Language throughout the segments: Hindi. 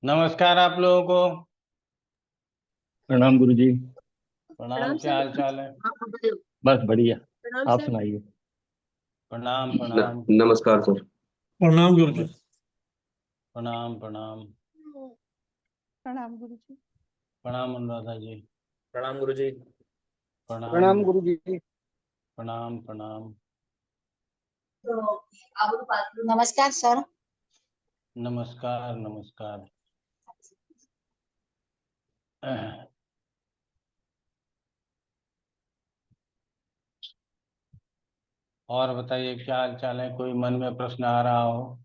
नमस्कार आप लोगों को। प्रणाम गुरुजी। प्रणाम, प्रणाम क्या सर। हाल चाल है? बस बढ़िया। प्रणाम आप सर। सुनाइए। प्रणाम प्रणाम। नमस्कार सर। प्रणाम गुरुजी। नमस् प्रणाम प्रणाम। प्रणाम गुरुजी। प्रणाम अनुराधा जी। प्रणाम गुरुजी। प्रणाम प्रणाम गुरुजी। प्रणाम प्रणाम। नमस्कार सर। नमस्कार नमस्कार। और बताइए क्या हाल चाल है? कोई मन में प्रश्न आ रहा हो?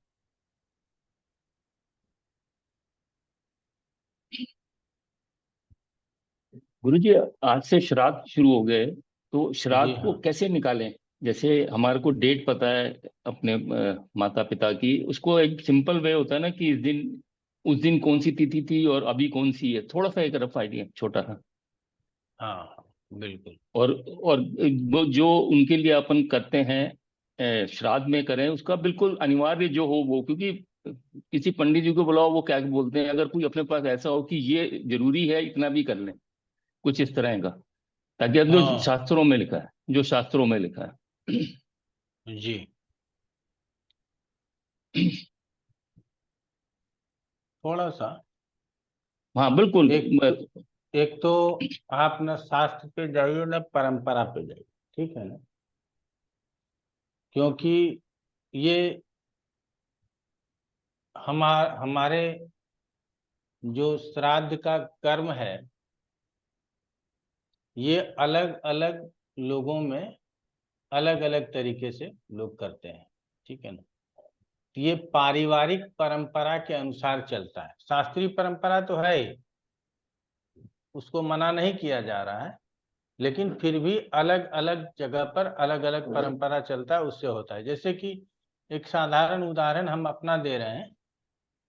गुरुजी, आज से श्राद्ध शुरू हो गए, तो जी श्राद्ध को हाँ। कैसे निकालें? जैसे हमारे को डेट पता है अपने माता पिता की, उसको एक सिंपल वे होता है ना कि उस दिन कौन सी तिथि थी और अभी कौन सी है, थोड़ा सा एक रफ आइडिया छोटा सा। हाँ हाँ, बिल्कुल। और वो जो उनके लिए अपन करते हैं, श्राद्ध में करें उसका बिल्कुल अनिवार्य जो हो वो, क्योंकि किसी पंडित जी को बुलाओ वो क्या बोलते हैं, अगर कोई अपने पास ऐसा हो कि ये जरूरी है इतना भी कर लें, कुछ इस तरह का, ताकि अब जो हाँ शास्त्रों में लिखा है, जो शास्त्रों में लिखा है। जी। थोड़ा सा हाँ बिल्कुल। एक एक तो आप न शास्त्र पे जाइए न परंपरा पे जाइए, ठीक है ना? क्योंकि ये हमारे जो श्राद्ध का कर्म है, ये अलग अलग लोगों में अलग अलग तरीके से लोग करते हैं, ठीक है ना? तो ये पारिवारिक परंपरा के अनुसार चलता है। शास्त्रीय परंपरा तो है ही, उसको मना नहीं किया जा रहा है, लेकिन फिर भी अलग अलग जगह पर अलग अलग परंपरा चलता है, उससे होता है। जैसे कि एक साधारण उदाहरण हम अपना दे रहे हैं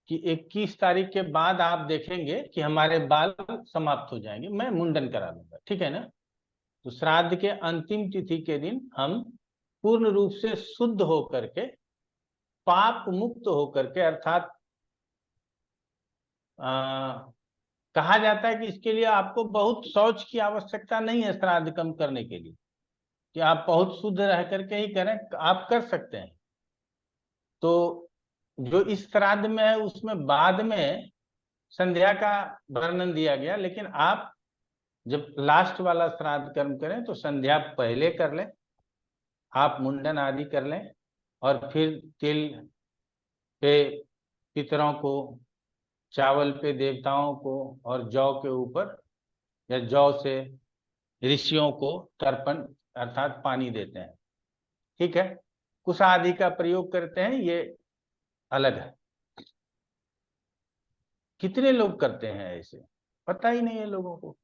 कि 21 तारीख के बाद आप देखेंगे कि हमारे बाल समाप्त हो जाएंगे, मैं मुंडन करा लूंगा, ठीक है ना? तो श्राद्ध के अंतिम तिथि के दिन हम पूर्ण रूप से शुद्ध होकर के, पाप मुक्त होकर के, अर्थात कहा जाता है कि इसके लिए आपको बहुत शौच की आवश्यकता नहीं है। श्राद्ध कम करने के लिए कि आप बहुत शुद्ध रह करके ही करें, आप कर सकते हैं। तो जो इस श्राद्ध में है उसमें बाद में संध्या का वर्णन दिया गया, लेकिन आप जब लास्ट वाला श्राद्ध कर्म करें तो संध्या पहले कर लें, आप मुंडन आदि कर लें, और फिर तिल पे पितरों को, चावल पे देवताओं को, और जौ के ऊपर या जौ से ऋषियों को तर्पण अर्थात पानी देते हैं, ठीक है? कुश आदि का प्रयोग करते हैं, ये अलग है। कितने लोग करते हैं ऐसे, पता ही नहीं है लोगों को।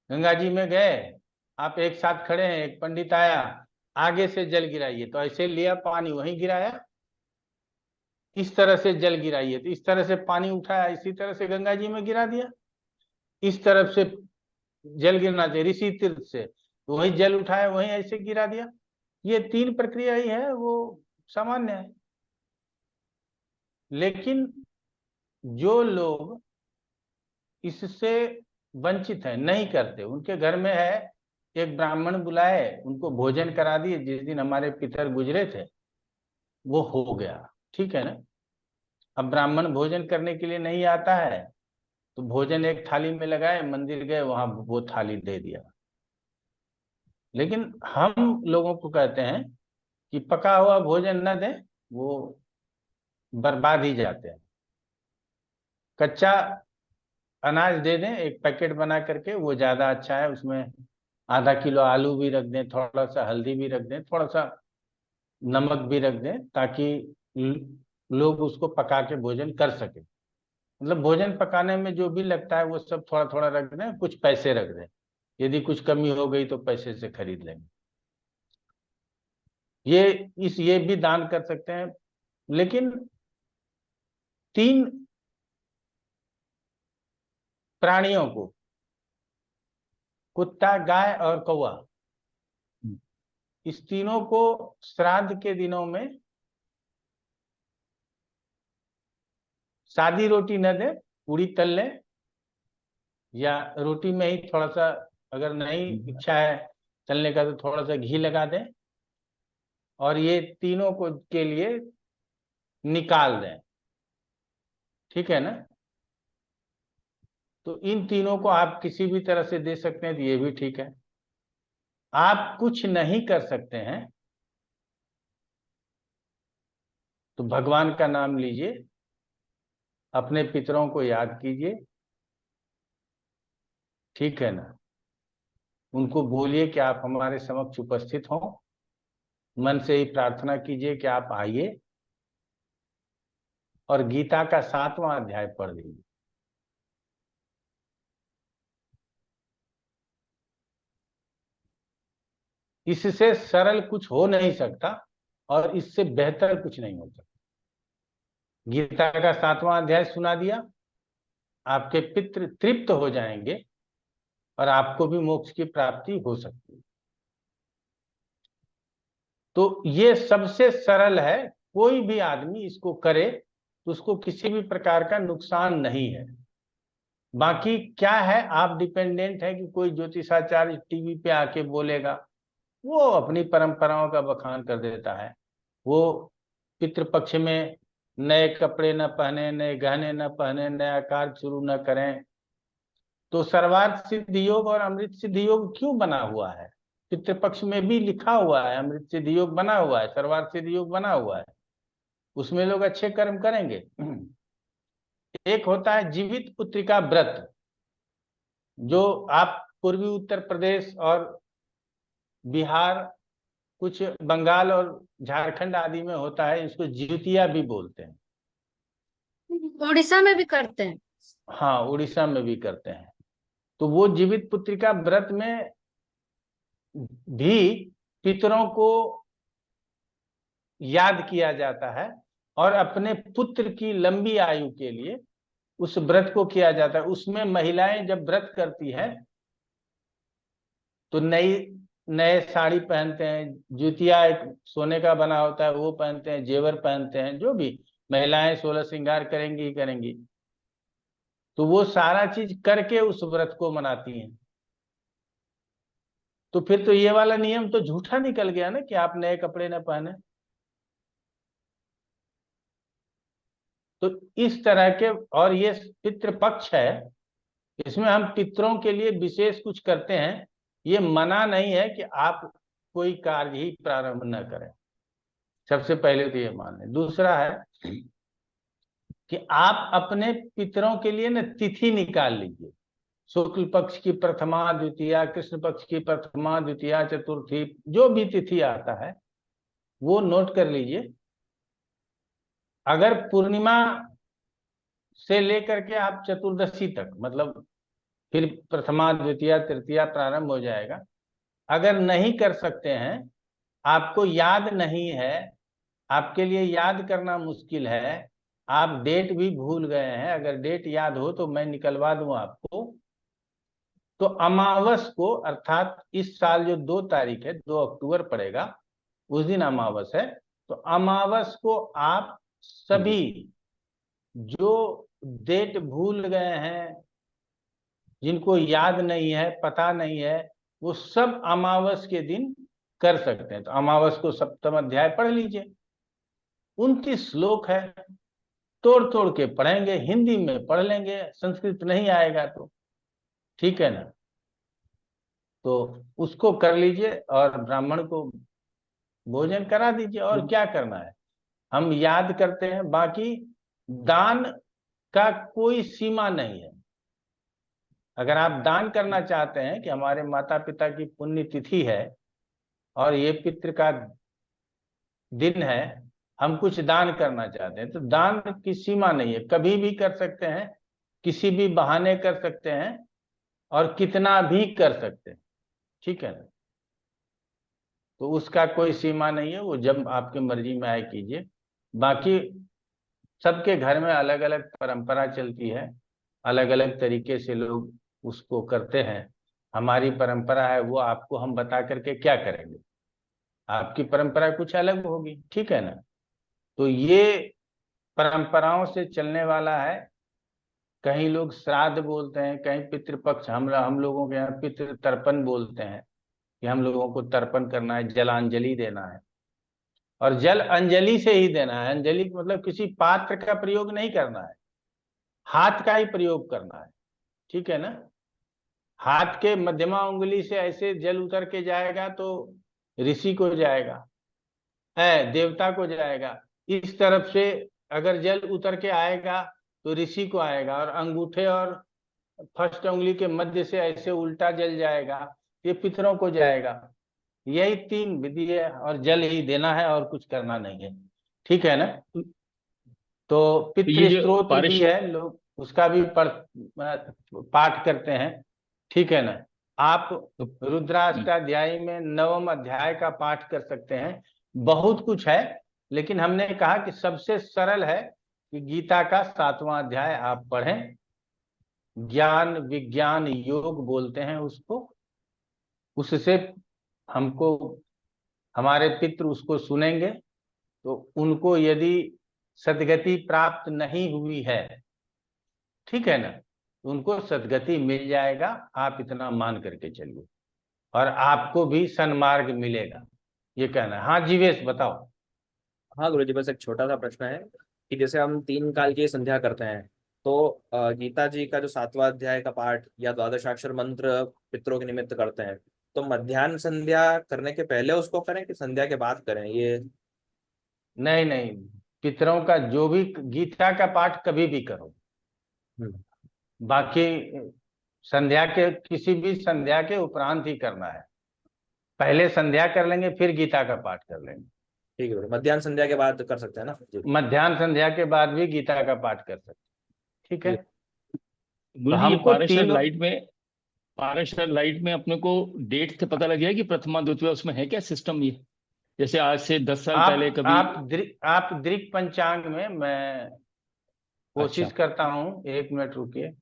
गंगा जी में गए, आप एक साथ खड़े हैं, एक पंडित आया, आगे से जल गिराइए, तो ऐसे लिया पानी वहीं गिराया, इस तरह से जल गिराइए तो इस तरह से पानी उठाया, इसी तरह से गंगा जी में गिरा दिया। इस तरफ से जल गिरना चाहिए ऋषि तीर्थ से, तो वही जल उठाया वहीं ऐसे गिरा दिया। ये तीन प्रक्रिया ही है, वो सामान्य है। लेकिन जो लोग इससे वंचित है, नहीं करते, उनके घर में है, एक ब्राह्मण बुलाए, उनको भोजन करा दिए, जिस दिन हमारे पितर गुजरे थे वो हो गया, ठीक है ना? अब ब्राह्मण भोजन करने के लिए नहीं आता है, तो भोजन एक थाली में लगाए, मंदिर गए, वहां वो थाली दे दिया। लेकिन हम लोगों को कहते हैं कि पका हुआ भोजन न दें, वो बर्बाद ही जाते हैं। कच्चा अनाज दे दें, एक पैकेट बना करके, वो ज्यादा अच्छा है। उसमें आधा किलो आलू भी रख दें, थोड़ा सा हल्दी भी रख दें, थोड़ा सा नमक भी रख दें, ताकि लोग उसको पका के भोजन कर सके। मतलब भोजन पकाने में जो भी लगता है वो सब थोड़ा थोड़ा रख दें, कुछ पैसे रख दें, यदि कुछ कमी हो गई तो पैसे से खरीद लेंगे। ये भी दान कर सकते हैं। लेकिन तीन प्राणियों को, कुत्ता, गाय और कौवा, इस तीनों को श्राद्ध के दिनों में सादी रोटी न दे, पूरी तल लें या रोटी में ही थोड़ा सा, अगर नहीं इच्छा है तलने का तो थोड़ा सा घी लगा दें और ये तीनों को के लिए निकाल दें। ठीक है ना? तो इन तीनों को आप किसी भी तरह से दे सकते हैं तो ये भी ठीक है। आप कुछ नहीं कर सकते हैं तो भगवान का नाम लीजिए, अपने पितरों को याद कीजिए। ठीक है ना? उनको बोलिए कि आप हमारे समक्ष उपस्थित हों, मन से ही प्रार्थना कीजिए कि आप आइए और गीता का 7वां अध्याय पढ़ लीजिए। इससे सरल कुछ हो नहीं सकता और इससे बेहतर कुछ नहीं हो सकता। गीता का 7वां अध्याय सुना दिया, आपके पितृ तृप्त हो जाएंगे और आपको भी मोक्ष की प्राप्ति हो सकती है। तो ये सबसे सरल है, कोई भी आदमी इसको करे तो उसको किसी भी प्रकार का नुकसान नहीं है। बाकी क्या है, आप डिपेंडेंट है कि कोई ज्योतिषाचार्य टीवी पे आके बोलेगा, वो अपनी परंपराओं का बखान कर देता है। वो पितृपक्ष में नए कपड़े न पहने, नए गहने न पहने, नया कार्य शुरू न करें। तो सर्वार्थ सिद्ध योग और अमृत सिद्ध योग क्यों बना हुआ है? पितृपक्ष में भी लिखा हुआ है, अमृत सिद्ध योग बना हुआ है, सर्वार्थ सिद्ध योग बना हुआ है, उसमें लोग अच्छे कर्म करेंगे। एक होता है जीवित पुत्रिका व्रत, जो आप पूर्वी उत्तर प्रदेश और बिहार, कुछ बंगाल और झारखंड आदि में होता है, इसको जिउतिया भी बोलते हैं। उड़ीसा में भी करते हैं। हाँ, उड़ीसा में भी करते हैं। तो वो जीवित पुत्रिका व्रत में भी पितरों को याद किया जाता है और अपने पुत्र की लंबी आयु के लिए उस व्रत को किया जाता है। उसमें महिलाएं जब व्रत करती है तो नए साड़ी पहनते हैं, जुतिया एक सोने का बना होता है वो पहनते हैं, जेवर पहनते हैं, जो भी महिलाएं 16 श्रृंगार करेंगी ही करेंगी। तो वो सारा चीज करके उस व्रत को मनाती हैं। तो फिर तो ये वाला नियम तो झूठा निकल गया ना कि आप नए कपड़े न पहने। तो इस तरह के, और ये पितृपक्ष है, इसमें हम पितरों के लिए विशेष कुछ करते हैं। ये मना नहीं है कि आप कोई कार्य ही प्रारंभ न करें, सबसे पहले तो ये मान लें। दूसरा है कि आप अपने पितरों के लिए न तिथि निकाल लीजिए। शुक्ल पक्ष की प्रथमा द्वितीया, कृष्ण पक्ष की प्रथमा द्वितीया चतुर्थी, जो भी तिथि आता है वो नोट कर लीजिए। अगर पूर्णिमा से लेकर के आप चतुर्दशी तक, मतलब फिर प्रथमा द्वितीया तृतीया प्रारंभ हो जाएगा। अगर नहीं कर सकते हैं, आपको याद नहीं है, आपके लिए याद करना मुश्किल है, आप डेट भी भूल गए हैं, अगर डेट याद हो तो मैं निकलवा दूं आपको। तो अमावस को, अर्थात इस साल जो 2 तारीख है, 2 अक्टूबर पड़ेगा, उस दिन अमावस है। तो अमावस को आप सभी जो डेट भूल गए हैं, जिनको याद नहीं है, पता नहीं है, वो सब अमावस के दिन कर सकते हैं। तो अमावस को 7वां अध्याय पढ़ लीजिए, 29 श्लोक है, तोड़ तोड़ के पढ़ेंगे, हिंदी में पढ़ लेंगे, संस्कृत नहीं आएगा तो। ठीक है ना? तो उसको कर लीजिए और ब्राह्मण को भोजन करा दीजिए। और क्या करना है, हम याद करते हैं। बाकी दान का कोई सीमा नहीं है। अगर आप दान करना चाहते हैं कि हमारे माता पिता की पुण्य तिथि है और ये पितृ का दिन है, हम कुछ दान करना चाहते हैं, तो दान की सीमा नहीं है, कभी भी कर सकते हैं, किसी भी बहाने कर सकते हैं और कितना भी कर सकते हैं। ठीक है ना? तो उसका कोई सीमा नहीं है, वो जब आपकी मर्जी में आए कीजिए। बाकी सबके घर में अलग अलग परंपरा चलती है, अलग अलग तरीके से लोग उसको करते हैं। हमारी परंपरा है, वो आपको हम बता करके क्या करेंगे, आपकी परंपरा कुछ अलग होगी। ठीक है ना? तो ये परंपराओं से चलने वाला है। कहीं लोग श्राद्ध बोलते हैं, कहीं पितृपक्ष, हम लोगों के यहाँ पितृ तर्पण बोलते हैं कि हम लोगों को तर्पण करना है, जलांजलि देना है। और जल अंजलि से ही देना है। अंजलि मतलब किसी पात्र का प्रयोग नहीं करना है, हाथ का ही प्रयोग करना है। ठीक है ना? हाथ के मध्यमा उंगली से ऐसे जल उतर के जाएगा तो ऋषि को जाएगा, है देवता को जाएगा। इस तरफ से अगर जल उतर के आएगा तो ऋषि को आएगा, और अंगूठे और फर्स्ट उंगली के मध्य से ऐसे उल्टा जल जाएगा, ये पितरों को जाएगा। यही 3 विधि है, और जल ही देना है और कुछ करना नहीं है। ठीक है ना? तो तो ये पितृ जो स्तोत्र भी है, लोग उसका भी पाठ करते हैं। ठीक है ना? आप रुद्राष्टाध्यायी में 9वें अध्याय का पाठ कर सकते हैं। बहुत कुछ है, लेकिन हमने कहा कि सबसे सरल है कि गीता का 7वां अध्याय आप पढ़ें। ज्ञान विज्ञान योग बोलते हैं उसको। उससे हमको, हमारे पितृ उसको सुनेंगे तो उनको यदि सदगति प्राप्त नहीं हुई है, ठीक है ना, तो उनको सदगति मिल जाएगा। आप इतना मान करके चलिए, और आपको भी सन्मार्ग मिलेगा। ये कहना है। हाँ जीवेश बताओ। हाँ गुरुजी, बस एक छोटा सा प्रश्न है कि जैसे हम 3 काल की संध्या करते हैं, तो गीता जी का जो 7वां अध्याय का पाठ या द्वादशाक्षर मंत्र पितरों के निमित्त करते हैं, तो मध्याह्न संध्या करने के पहले उसको करें कि संध्या के बाद करें ये? नहीं नहीं, पितरों का जो भी गीता का पाठ कभी भी करो। हम्म, बाकी संध्या के, किसी भी संध्या के उपरांत ही करना है। पहले संध्या कर लेंगे, फिर गीता का पाठ कर लेंगे। ठीक है गुरु, मध्याह्न संध्या के बाद कर सकते हैं ना जी? मध्याह्न संध्या के बाद भी गीता का पाठ कर सकते हैं। ठीक है? ठीक तो गुरु जी, ये हमको तीनों, पाराशर लाइट में अपने को डेट से पता लग जाए कि प्रथमा द्वितीय उसमें है क्या सिस्टम ये? जैसे आज से 10 साल पहले कभी। आप दृक पंचांग में, मैं अच्छा। कोशिश करता हूँ, 1 मिनट रुकिए।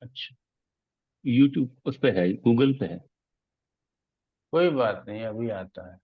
अच्छा, यूट्यूब उस पे है, गूगल पे है? कोई बात नहीं, अभी आता है।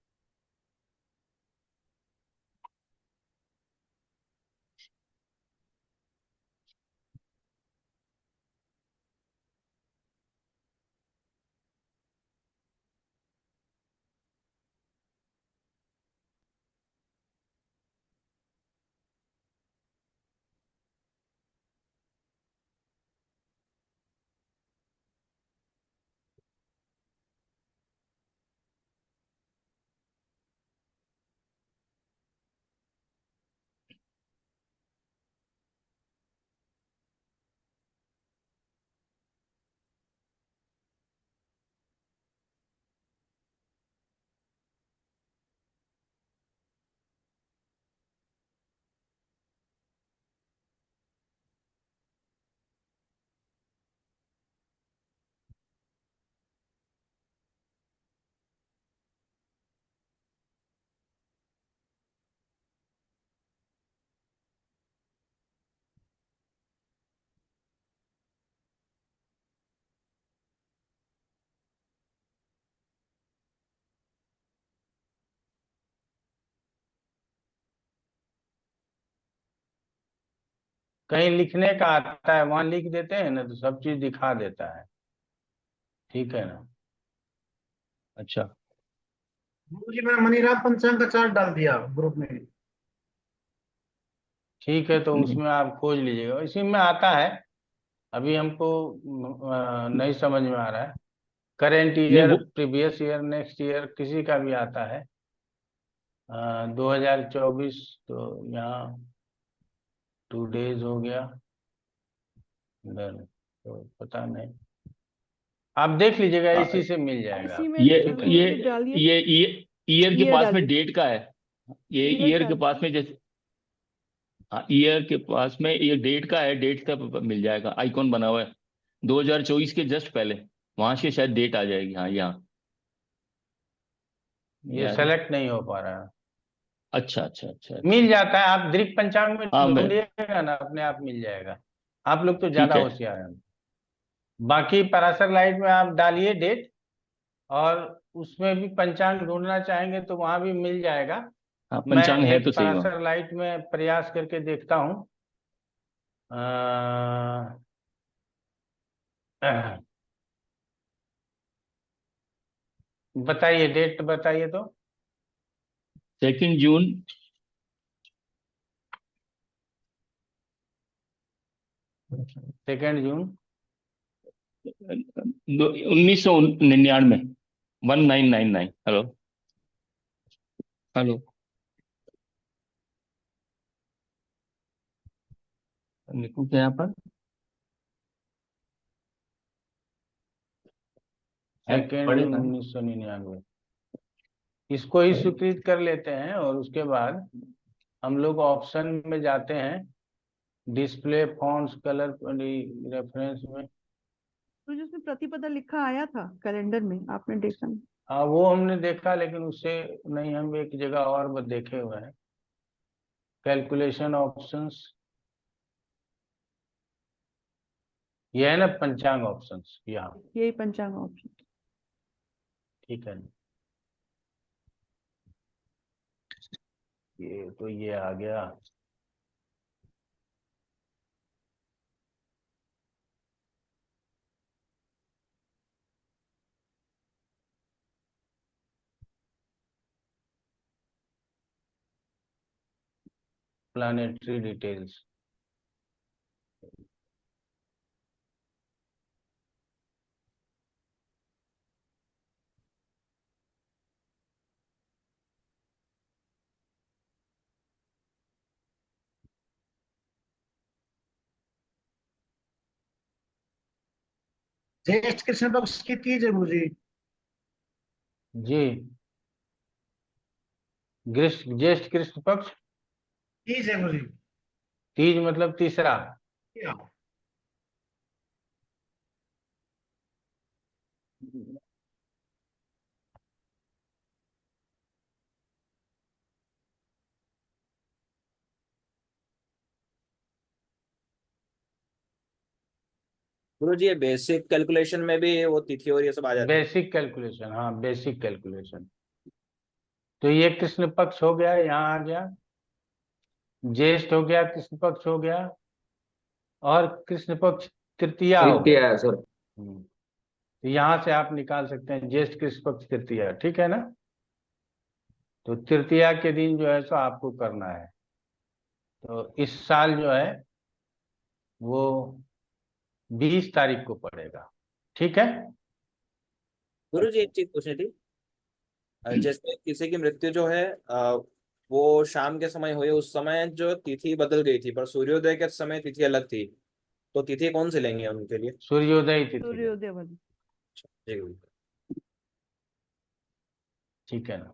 कहीं लिखने का आता है, वहां लिख देते हैं ना, तो सब चीज दिखा देता है। ठीक है ना? अच्छा। गुरु जी, मैंने मनीराम पंचांग का चार्ट डाल दिया ग्रुप में। ठीक है, तो नहीं। उसमें आप खोज लीजिएगा, इसी में आता है। अभी हमको नहीं समझ में आ रहा है। करेंट नहीं ईयर, वो प्रीवियस ईयर, नेक्स्ट ईयर, किसी का भी आता है। 2024 तो यहाँ 2 डेज हो गया इधर, तो पता नहीं। आप देख लीजिएगा, आ, इसी से मिल जाएगा इसी में आपको। ये ठीक है? ये गुरु जी डालिए, ये ईयर के ईयर पास में डालिए, डेट का है। ये ईयर ईयर के डालिए। पास में जैसे, हाँ, ईयर के पास में ये डेट का है, डेट का मिल जाएगा, आइकॉन बना हुआ है 2024 के जस्ट पहले। वहां से शायद डेट आ जाएगी। हाँ, यहाँ ये यार, सेलेक्ट नहीं हो पा रहा है। अच्छा अच्छा अच्छा अच्छा। मिल जाता है, आप दृक पंचांग में हाँ मैं, ढूंढिएगा ना, अपने आप मिल जाएगा। आप लोग तो ठीक ज्यादा है। होशियार हैं। बाकी पराशर लाइट में आप डालिए डेट, और उसमें भी पंचांग ढूंढना चाहेंगे तो वहां भी मिल जाएगा। हाँ, मैं पंचांग है एक तो सही वहाँ। पराशर लाइट में प्रयास करके देखता हूँ। बताइए, डेट बताइए तो। 2 जून 2 जून 1999, 1999। हेलो हेलो, लिखूं क्या यहाँ पर? सेकेंड जून पढ़ेगा। 1999 इसको ही स्वीकृत कर लेते हैं, और उसके बाद हम लोग ऑप्शन में जाते हैं, डिस्प्ले फॉन्ट्स कलर रेफरेंस में। तो जिसमें प्रतिपदा लिखा आया था कैलेंडर में, आपने देखा नहीं? हाँ, वो हमने देखा, लेकिन उससे नहीं, हम एक जगह और देखे हुए हैं। कैलकुलेशन ऑप्शंस, ये है ना पंचांग ऑप्शंस यहाँ। यही पंचांग ऑप्शन। ठीक है, ये तो ये आ गया। प्लानेटरी डिटेल्स, ज्येष्ठ कृष्ण पक्ष की तीज है मुझे। जी। ग्रीष्म ज्येष्ठ कृष्ण पक्ष, तीज है मुझे। तीज मतलब तीसरा। क्या? गुरु जी, ये बेसिक कैलकुलेशन में भी वो तिथि और ये सब आ जाती है? बेसिक कैलकुलेशन, हाँ बेसिक कैलकुलेशन। तो ये कृष्ण पक्ष हो गया, यहाँ आ गया। ज्येष्ठ हो गया, कृष्ण पक्ष हो गया, और कृष्ण पक्ष तृतीया हो गया। तृतीया है सर। तो यहाँ से आप निकाल सकते हैं ज्येष्ठ कृष्ण पक्ष तृतीया, ठीक है ना। तो तृतीया के दिन जो है सो आपको करना है। तो इस साल जो है वो 20 तारीख को पड़ेगा, ठीक है। गुरु जी, एक चीज पूछनी थी। जैसे किसी की मृत्यु जो है वो शाम के समय हुई, उस समय जो तिथि बदल गई थी, पर सूर्योदय के समय तिथि अलग थी, तो तिथि कौन सी लेंगे उनके लिए? सूर्योदय तिथि है, सूर्योदय वाली। जी गुरु। ठीक है ना।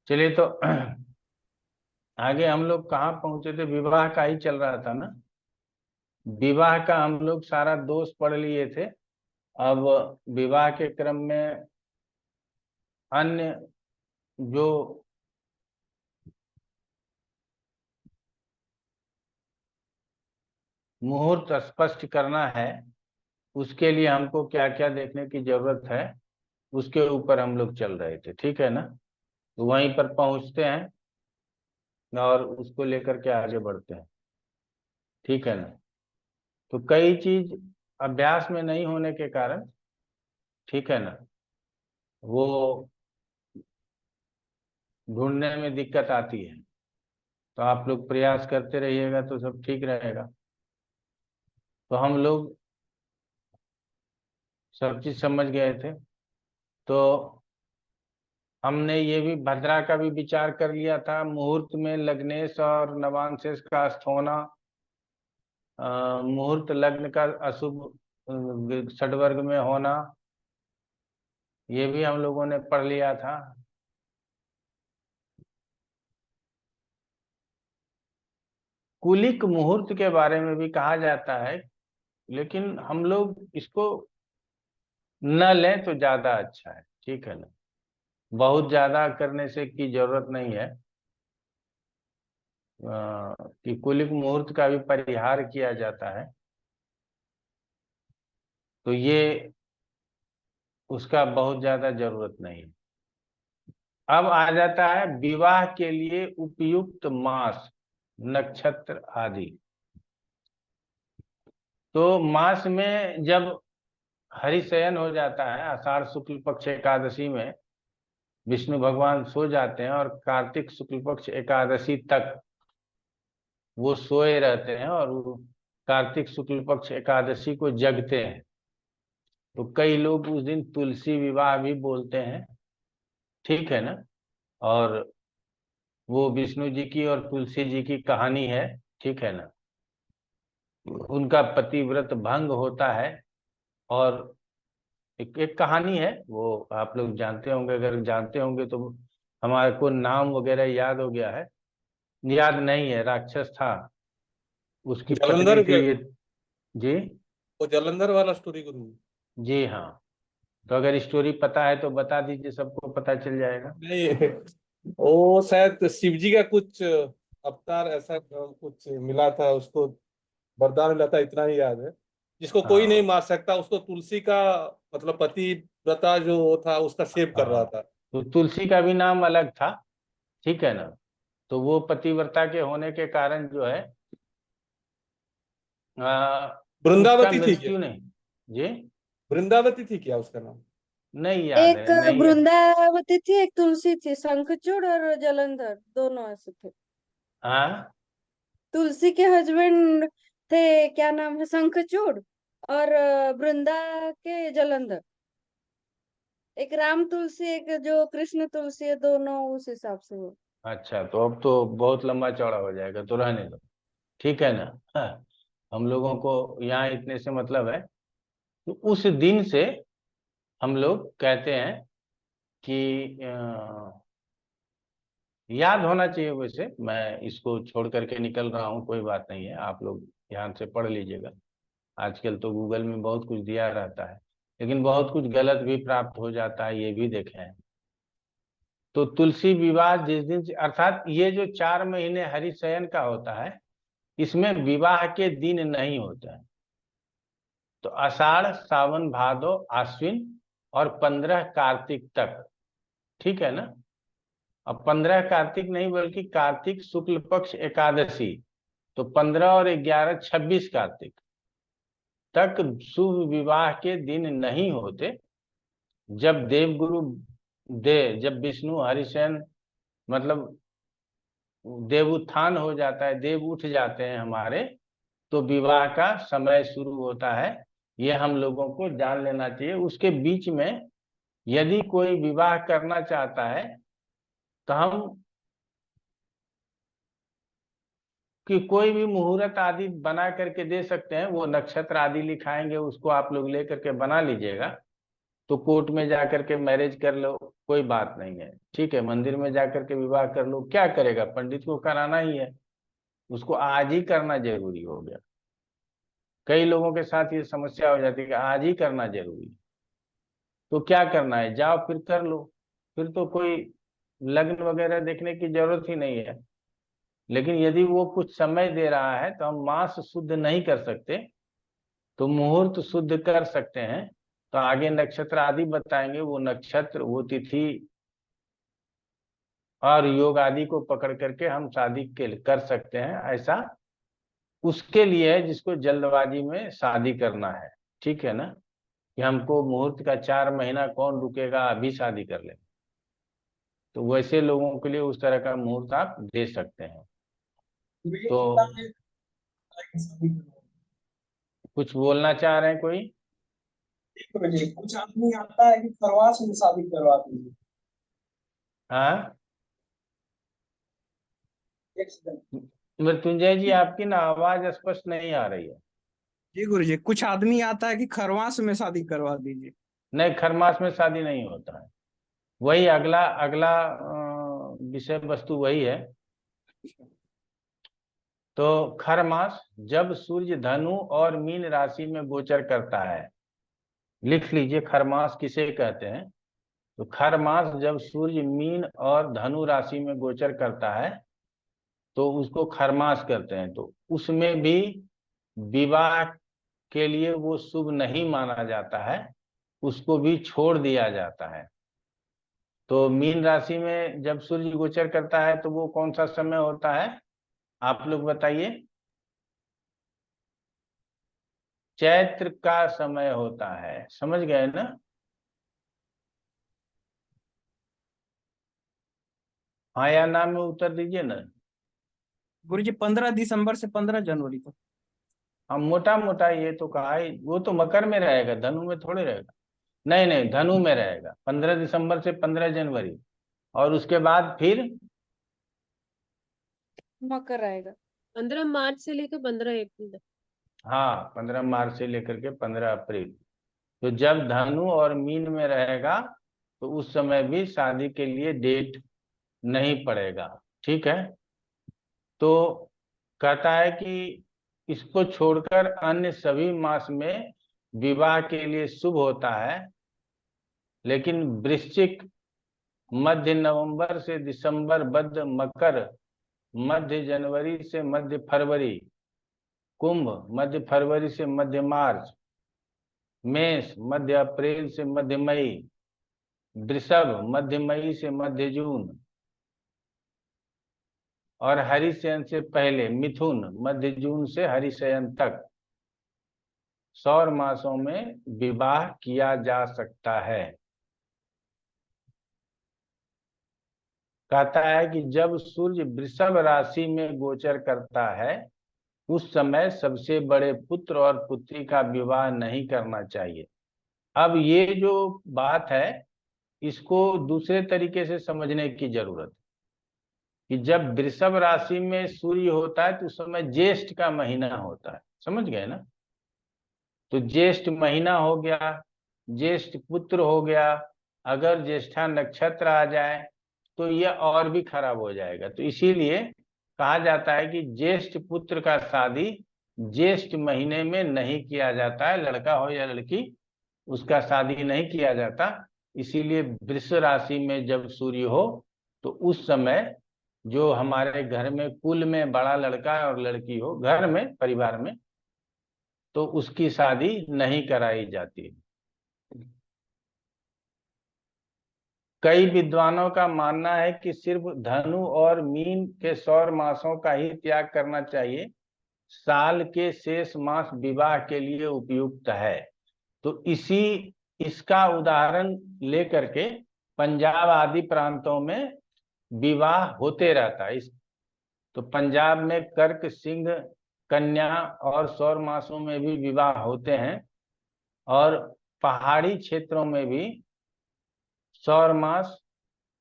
चलिए, तो आगे हम लोग कहाँ पहुंचे थे? विवाह का ही चल रहा था ना। विवाह का हम लोग सारा दोष पढ़ लिए थे। अब विवाह के क्रम में अन्य जो मुहूर्त स्पष्ट करना है, उसके लिए हमको क्या क्या देखने की जरूरत है, उसके ऊपर हम लोग चल रहे थे, ठीक है ना। तो वहीं पर पहुंचते हैं और उसको लेकर के आगे बढ़ते हैं, ठीक है ना। तो कई चीज अभ्यास में नहीं होने के कारण, ठीक है ना, वो ढूंढने में दिक्कत आती है। तो आप लोग प्रयास करते रहिएगा तो सब ठीक रहेगा। तो हम लोग सब चीज समझ गए थे। तो हमने ये भी भद्रा का भी विचार कर लिया था, मुहूर्त में लग्नेश और नवांशेष का अस्त होना, मुहूर्त लग्न का अशुभ षडवर्ग में होना, ये भी हम लोगों ने पढ़ लिया था। कुलिक मुहूर्त के बारे में भी कहा जाता है, लेकिन हम लोग इसको न लें तो ज्यादा अच्छा है, ठीक है ना। बहुत ज्यादा करने से की जरूरत नहीं है, कि कुलिक मुहूर्त का भी परिहार किया जाता है, तो ये उसका बहुत ज्यादा जरूरत नहीं है। अब आ जाता है विवाह के लिए उपयुक्त मास, नक्षत्र आदि। तो मास में जब हरिशयन हो जाता है, आषाढ़ शुक्ल पक्ष एकादशी में विष्णु भगवान सो जाते हैं और कार्तिक शुक्ल पक्ष एकादशी तक वो सोए रहते हैं और वो कार्तिक शुक्ल पक्ष एकादशी को जगते हैं। तो कई लोग उस दिन तुलसी विवाह भी बोलते हैं, ठीक है ना। और वो विष्णु जी की और तुलसी जी की कहानी है, ठीक है ना। उनका पतिव्रत भंग होता है और एक कहानी है, वो आप लोग जानते होंगे, अगर जानते होंगे तो हमारे को नाम वगैरह याद हो गया है, याद नहीं है। राक्षस था, उसकी पत्नी जलंधर थी के, ये। जी, वो जलंधर वाला स्टोरी गुरु। जी हाँ। तो अगर स्टोरी पता है तो बता दीजिए, सबको पता चल जाएगा। नहीं, वो शायद शिव जी का कुछ अवतार ऐसा कुछ मिला था उसको, वरदान मिला था, इतना ही याद है। जिसको कोई नहीं हाँ मार सकता, उसको तुलसी का मतलब पति व्रता जो वो था उसका सेव कर रहा हाँ। था। तो तुलसी का भी नाम अलग था, ठीक है ना। तो वो पतिव्रता के होने के कारण जो है उसका वृंदावती थी क्या? मृत्यु नहीं। जी, वृंदावती थी क्या उसका नाम? नहीं याद एक है, नहीं है। वृंदावती थी, एक तुलसी थी, शंखचूड़ और जलंधर दोनों ऐसे थे। हाँ तुलसी के हस्बैंड थे, क्या नाम है, शंखचूड़, और वृंदा के जलंधर। एक राम तुलसी, एक जो कृष्ण तुलसी है, दोनों उस हिसाब से हो। अच्छा, तो अब तो बहुत लंबा चौड़ा हो जाएगा, तो रहने दो, ठीक है ना। हाँ, हम लोगों को यहाँ इतने से मतलब है। तो उस दिन से हम लोग कहते हैं कि याद होना चाहिए। वैसे मैं इसको छोड़ करके निकल रहा हूँ, कोई बात नहीं है, आप लोग ध्यान से पढ़ लीजिएगा। आजकल तो गूगल में बहुत कुछ दिया रहता है, लेकिन बहुत कुछ गलत भी प्राप्त हो जाता है, ये भी देखे हैं। तो तुलसी विवाह जिस दिन से, अर्थात ये जो 4 महीने हरिशयन का होता है, इसमें विवाह के दिन नहीं होते हैं। तो आषाढ़ सावन भादो आश्विन और 15 कार्तिक तक, ठीक है ना। अब 15 कार्तिक नहीं, बल्कि कार्तिक शुक्ल पक्ष एकादशी, तो 15 और 11 26 कार्तिक तक शुभ विवाह के दिन नहीं होते। जब देवगुरु जब विष्णु हरिशयन मतलब देव उत्थान हो जाता है, देव उठ जाते हैं हमारे, तो विवाह का समय शुरू होता है। ये हम लोगों को जान लेना चाहिए। उसके बीच में यदि कोई विवाह करना चाहता है तो हम कि कोई भी मुहूर्त आदि बना करके दे सकते हैं। वो नक्षत्र आदि लिखाएंगे, उसको आप लोग लेकर के बना लीजिएगा। तो कोर्ट में जाकर के मैरिज कर लो, कोई बात नहीं है, ठीक है। मंदिर में जाकर के विवाह कर लो, क्या करेगा, पंडित को कराना ही है, उसको आज ही करना जरूरी हो गया। कई लोगों के साथ ये समस्या हो जाती है कि आज ही करना जरूरी है। तो क्या करना है, जाओ फिर कर लो, फिर तो कोई लग्न वगैरह देखने की जरूरत ही नहीं है। लेकिन यदि वो कुछ समय दे रहा है तो हम मास शुद्ध नहीं कर सकते, तो मुहूर्त शुद्ध कर सकते हैं। तो आगे नक्षत्र आदि बताएंगे, वो नक्षत्र, वो तिथि और योग आदि को पकड़ करके हम शादी के कर सकते हैं। ऐसा उसके लिए है जिसको जल्दबाजी में शादी करना है, ठीक है ना, कि हमको मुहूर्त का 4 महीना कौन रुकेगा, अभी शादी कर ले। तो वैसे लोगों के लिए उस तरह का मुहूर्त आप दे सकते हैं। तो कुछ बोलना चाह रहे हैं कोई? कुछ आदमी आता है कि खरवास में शादी करवाती है। हाँ, एक सेकंड। मृत्युंजय जी, आपकी ना आवाज स्पष्ट नहीं आ रही है। जी गुरु जी, कुछ आदमी आता है कि खरवास में शादी करवा दीजिए। नहीं, खरमास में शादी नहीं होता है। वही अगला अगला विषय वस्तु वही है। तो खरमास जब सूर्य धनु और मीन राशि में गोचर करता है, लिख लीजिए खरमास किसे कहते हैं। तो खर मास जब सूर्य मीन और धनु राशि में गोचर करता है तो उसको खरमास कहते हैं। तो उसमें भी विवाह के लिए वो शुभ नहीं माना जाता है, उसको भी छोड़ दिया जाता है। तो मीन राशि में जब सूर्य गोचर करता है तो वो कौन सा समय होता है, आप लोग बताइए। चैत्र का समय होता है, समझ गए ना। हाँ या ना में उत्तर दीजिए ना। गुरुजी 15 दिसंबर से 15 जनवरी तक। हम मोटा मोटा ये तो कहा ही, वो तो मकर में रहेगा, धनु में थोड़े रहेगा। नहीं नहीं, धनु में रहेगा, 15 दिसंबर से 15 जनवरी। और उसके बाद फिर मकर आएगा। 15 मार्च से लेकर 15 अप्रैल तक। हाँ, 15 मार्च से लेकर के 15 अप्रैल। तो जब धनु और मीन में रहेगा तो उस समय भी शादी के लिए डेट नहीं पड़ेगा। ठीक है। तो कहता है कि इसको छोड़कर अन्य सभी मास में विवाह के लिए शुभ होता है, लेकिन वृश्चिक मध्य नवंबर से दिसंबर, मध्य मकर मध्य जनवरी से मध्य फरवरी, कुंभ मध्य फरवरी से मध्य मार्च, मेष मध्य अप्रैल से मध्य मई, वृषभ मध्य मई से मध्य जून, और हरिशयन से पहले मिथुन मध्य जून से हरिशयन तक सौर मासों में विवाह किया जा सकता है। कहता है कि जब सूर्य वृषभ राशि में गोचर करता है उस समय सबसे बड़े पुत्र और पुत्री का विवाह नहीं करना चाहिए। अब ये जो बात है इसको दूसरे तरीके से समझने की जरूरत है कि जब वृषभ राशि में सूर्य होता है तो उस समय ज्येष्ठ का महीना होता है, समझ गए ना। तो ज्येष्ठ महीना हो गया, ज्येष्ठ पुत्र हो गया, अगर ज्येष्ठा नक्षत्र आ जाए तो यह और भी खराब हो जाएगा। तो इसीलिए कहा जाता है कि ज्येष्ठ पुत्र का शादी ज्येष्ठ महीने में नहीं किया जाता है, लड़का हो या लड़की उसका शादी नहीं किया जाता। इसीलिए वृष राशि में जब सूर्य हो तो उस समय जो हमारे घर में कुल में बड़ा लड़का और लड़की हो घर में परिवार में, तो उसकी शादी नहीं कराई जाती। कई विद्वानों का मानना है कि सिर्फ धनु और मीन के सौर मासों का ही त्याग करना चाहिए, साल के शेष मास विवाह के लिए उपयुक्त है। तो इसका उदाहरण लेकर के पंजाब आदि प्रांतों में विवाह होते रहता है। तो पंजाब में कर्क, सिंह, कन्या और सौर मासों में भी विवाह होते हैं, और पहाड़ी क्षेत्रों में भी सौर मास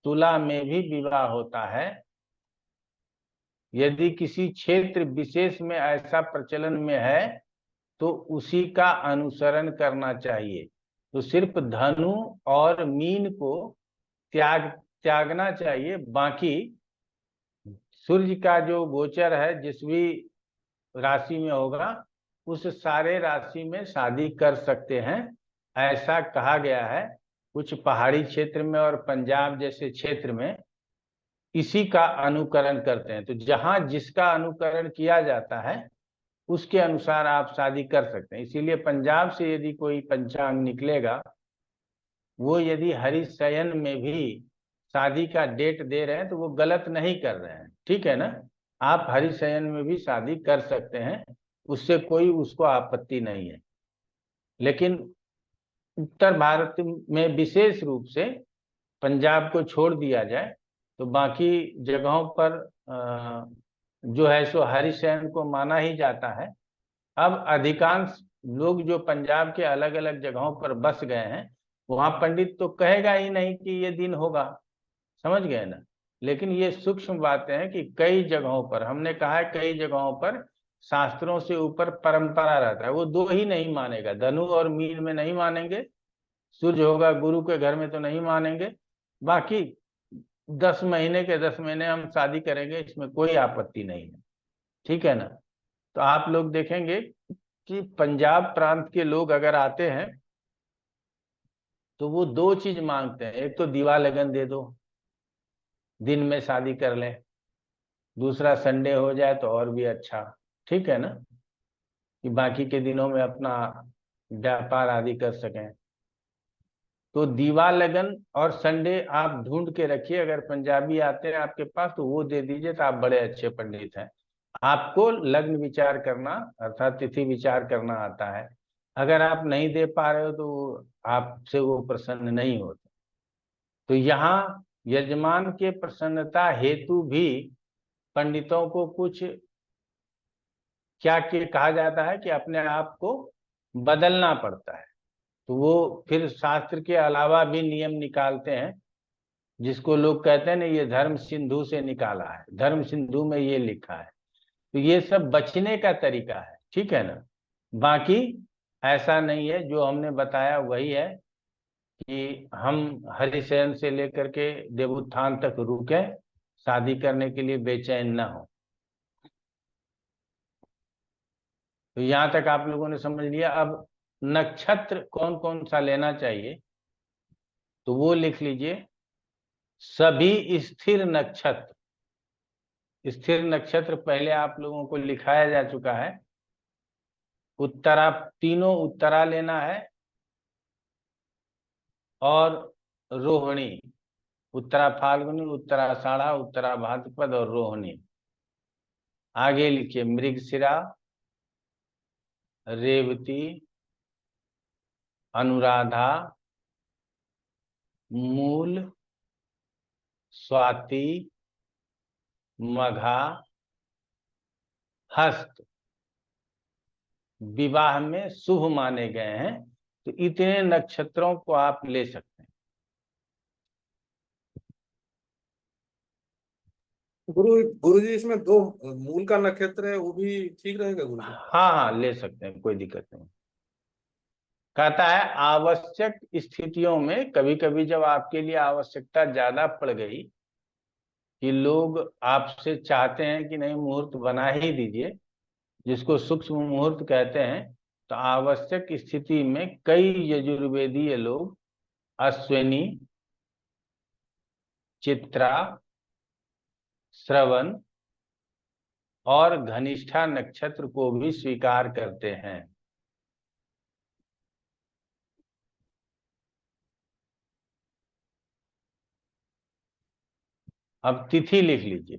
तुला में भी विवाह होता है। यदि किसी क्षेत्र विशेष में ऐसा प्रचलन में है तो उसी का अनुसरण करना चाहिए। तो सिर्फ धनु और मीन को त्यागना चाहिए, बाकी सूर्य का जो गोचर है जिस भी राशि में होगा उस सारे राशि में शादी कर सकते हैं, ऐसा कहा गया है। कुछ पहाड़ी क्षेत्र में और पंजाब जैसे क्षेत्र में इसी का अनुकरण करते हैं। तो जहां जिसका अनुकरण किया जाता है उसके अनुसार आप शादी कर सकते हैं। इसीलिए पंजाब से यदि कोई पंचांग निकलेगा, वो यदि हरिशयन में भी शादी का डेट दे रहे हैं तो वो गलत नहीं कर रहे हैं, ठीक है ना। आप हरिशयन में भी शादी कर सकते हैं, उससे कोई उसको आपत्ति नहीं है। लेकिन उत्तर भारत में विशेष रूप से पंजाब को छोड़ दिया जाए तो बाकी जगहों पर जो है सो हरिशयन को माना ही जाता है। अब अधिकांश लोग जो पंजाब के अलग अलग जगहों पर बस गए हैं वहां पंडित तो कहेगा ही नहीं कि ये दिन होगा, समझ गए ना। लेकिन ये सूक्ष्म बातें हैं कि कई जगहों पर, हमने कहा है कई जगहों पर शास्त्रों से ऊपर परंपरा रहता है, वो दो ही नहीं मानेगा, धनु और मीन में नहीं मानेंगे, सूर्य होगा गुरु के घर में तो नहीं मानेंगे, बाकी 10 महीने के 10 महीने हम शादी करेंगे, इसमें कोई आपत्ति नहीं है, ठीक है ना। तो आप लोग देखेंगे कि पंजाब प्रांत के लोग अगर आते हैं तो वो दो चीज मांगते हैं, एक तो दीवा लगन दे दो, दिन में शादी कर लें, दूसरा संडे हो जाए तो और भी अच्छा, ठीक है ना, कि बाकी के दिनों में अपना व्यापार आदि कर सकें। तो दीवा लगन और संडे आप ढूंढ के रखिए, अगर पंजाबी आते हैं आपके पास तो वो दे दीजिए, तो आप बड़े अच्छे पंडित हैं। आपको लग्न विचार करना अर्थात तिथि विचार करना आता है। अगर आप नहीं दे पा रहे हो तो आपसे वो प्रसन्न नहीं होते। तो यहाँ यजमान के प्रसन्नता हेतु भी पंडितों को कुछ क्या कहा जाता है कि अपने आप को बदलना पड़ता है। तो वो फिर शास्त्र के अलावा भी नियम निकालते हैं, जिसको लोग कहते हैं ना ये धर्म सिंधु से निकाला है, धर्म सिंधु में ये लिखा है। तो ये सब बचने का तरीका है, ठीक है ना। बाकी ऐसा नहीं है, जो हमने बताया वही है कि हम हरिशयन से लेकर के देवोत्थान तक रुके, शादी करने के लिए बेचैन न हो। तो यहाँ तक आप लोगों ने समझ लिया। अब नक्षत्र कौन कौन सा लेना चाहिए तो वो लिख लीजिए। सभी स्थिर नक्षत्र, स्थिर नक्षत्र पहले आप लोगों को लिखाया जा चुका है। उत्तरा, तीनों उत्तरा लेना है और रोहिणी, उत्तरा फाल्गुनी, उत्तराषाढ़ा, उत्तरा भाद्रपद और रोहिणी। आगे लिखिए मृगशिरा, रेवती, अनुराधा, मूल, स्वाति, मघा, हस्त विवाह में शुभ माने गए हैं। तो इतने नक्षत्रों को आप ले सकते हैं। गुरु जी इसमें दो मूल का नक्षत्र है, वो भी ठीक रहेगा गुरु जी? हाँ हाँ ले सकते हैं, कोई दिक्कत नहीं। कहता है आवश्यक स्थितियों में, कभी कभी जब आपके लिए आवश्यकता ज्यादा पड़ गई कि लोग आपसे चाहते हैं कि नहीं मुहूर्त बना ही दीजिए, जिसको सूक्ष्म मुहूर्त कहते हैं, तो आवश्यक स्थिति में कई यजुर्वेदीय लोग अश्विनी, चित्रा, श्रवण और घनिष्ठा नक्षत्र को भी स्वीकार करते हैं। अब तिथि लिख लीजिए।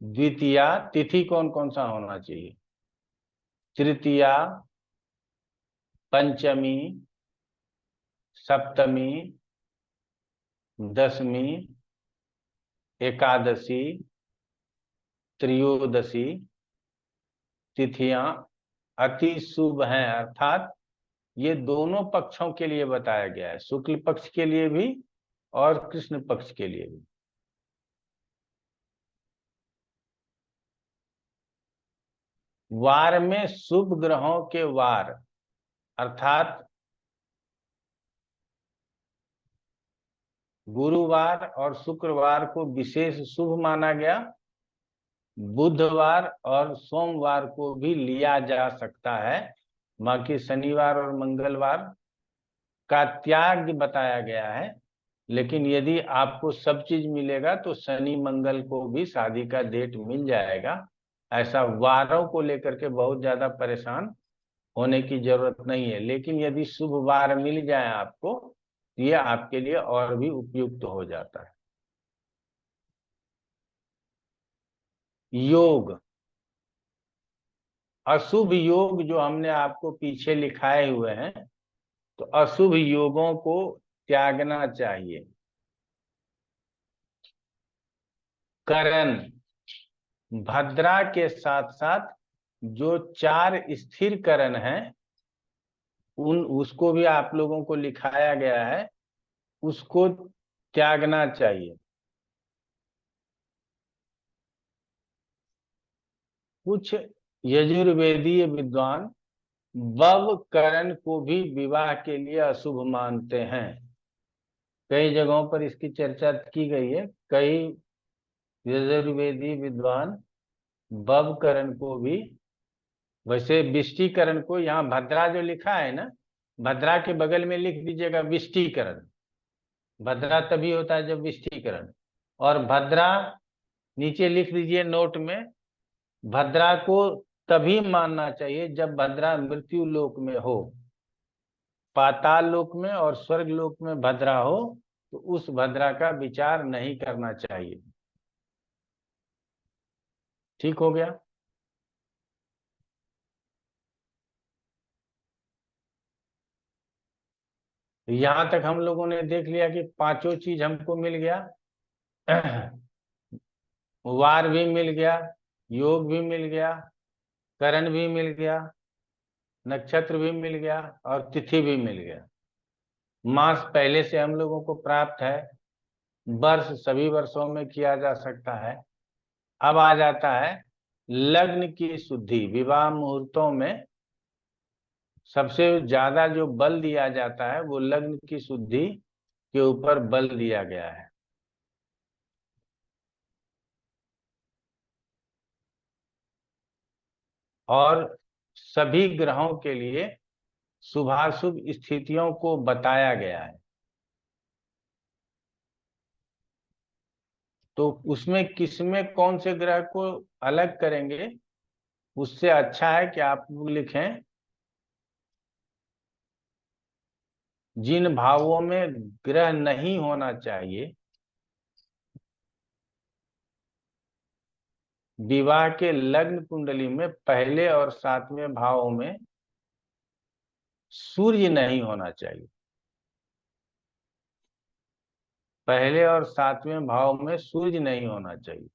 द्वितीया तिथि कौन कौन सा होना चाहिए? तृतीया, पंचमी, सप्तमी, दशमी, एकादशी, त्रयोदशी तिथियां अति शुभ हैं। अर्थात ये दोनों पक्षों के लिए बताया गया है, शुक्ल पक्ष के लिए भी और कृष्ण पक्ष के लिए भी। वार में शुभ ग्रहों के वार, अर्थात गुरुवार और शुक्रवार को विशेष शुभ माना गया। बुधवार और सोमवार को भी लिया जा सकता है, बाकी शनिवार और मंगलवार का त्याग बताया गया है। लेकिन यदि आपको सब चीज मिलेगा तो शनि मंगल को भी शादी का डेट मिल जाएगा। ऐसा वारों को लेकर के बहुत ज्यादा परेशान होने की जरूरत नहीं है। लेकिन यदि शुभ वार मिल जाए आपको, ये आपके लिए और भी उपयुक्त हो जाता है। योग, अशुभ योग जो हमने आपको पीछे लिखाए हुए हैं, तो अशुभ योगों को त्यागना चाहिए। करण, भद्रा के साथ साथ जो 4 स्थिर करण हैं उसको भी आप लोगों को लिखाया गया है, उसको त्यागना चाहिए। कुछ यजुर्वेदीय विद्वान बव करण को भी विवाह के लिए अशुभ मानते हैं। कई जगहों पर इसकी चर्चा की गई है। कई यजुर्वेदी विद्वान बव करण को भी, वैसे विष्टिकरण को, यहाँ भद्रा जो लिखा है ना, भद्रा के बगल में लिख दीजिएगा विष्टिकरण। भद्रा तभी होता है जब विष्टिकरण। और भद्रा नीचे लिख दीजिए नोट में, भद्रा को तभी मानना चाहिए जब भद्रा मृत्यु लोक में हो। पाताल लोक में और स्वर्ग लोक में भद्रा हो तो उस भद्रा का विचार नहीं करना चाहिए। ठीक हो गया? यहां तक हम लोगों ने देख लिया कि पांचों चीज हमको मिल गया। वार भी मिल गया, योग भी मिल गया, करण भी मिल गया, नक्षत्र भी मिल गया और तिथि भी मिल गया। मास पहले से हम लोगों को प्राप्त है, वर्ष सभी वर्षों में किया जा सकता है। अब आ जाता है लग्न की शुद्धि। विवाह मुहूर्तों में सबसे ज्यादा जो बल दिया जाता है वो लग्न की शुद्धि के ऊपर बल दिया गया है। और सभी ग्रहों के लिए शुभाशुभ स्थितियों को बताया गया है। तो उसमें किसमें कौन से ग्रह को अलग करेंगे, उससे अच्छा है कि आप लोग लिखें जिन भावों में ग्रह नहीं होना चाहिए, विवाह के लग्न कुंडली में पहले और 7वें भावों में सूर्य नहीं होना चाहिए। पहले और 7वें भाव में सूर्य नहीं होना चाहिए।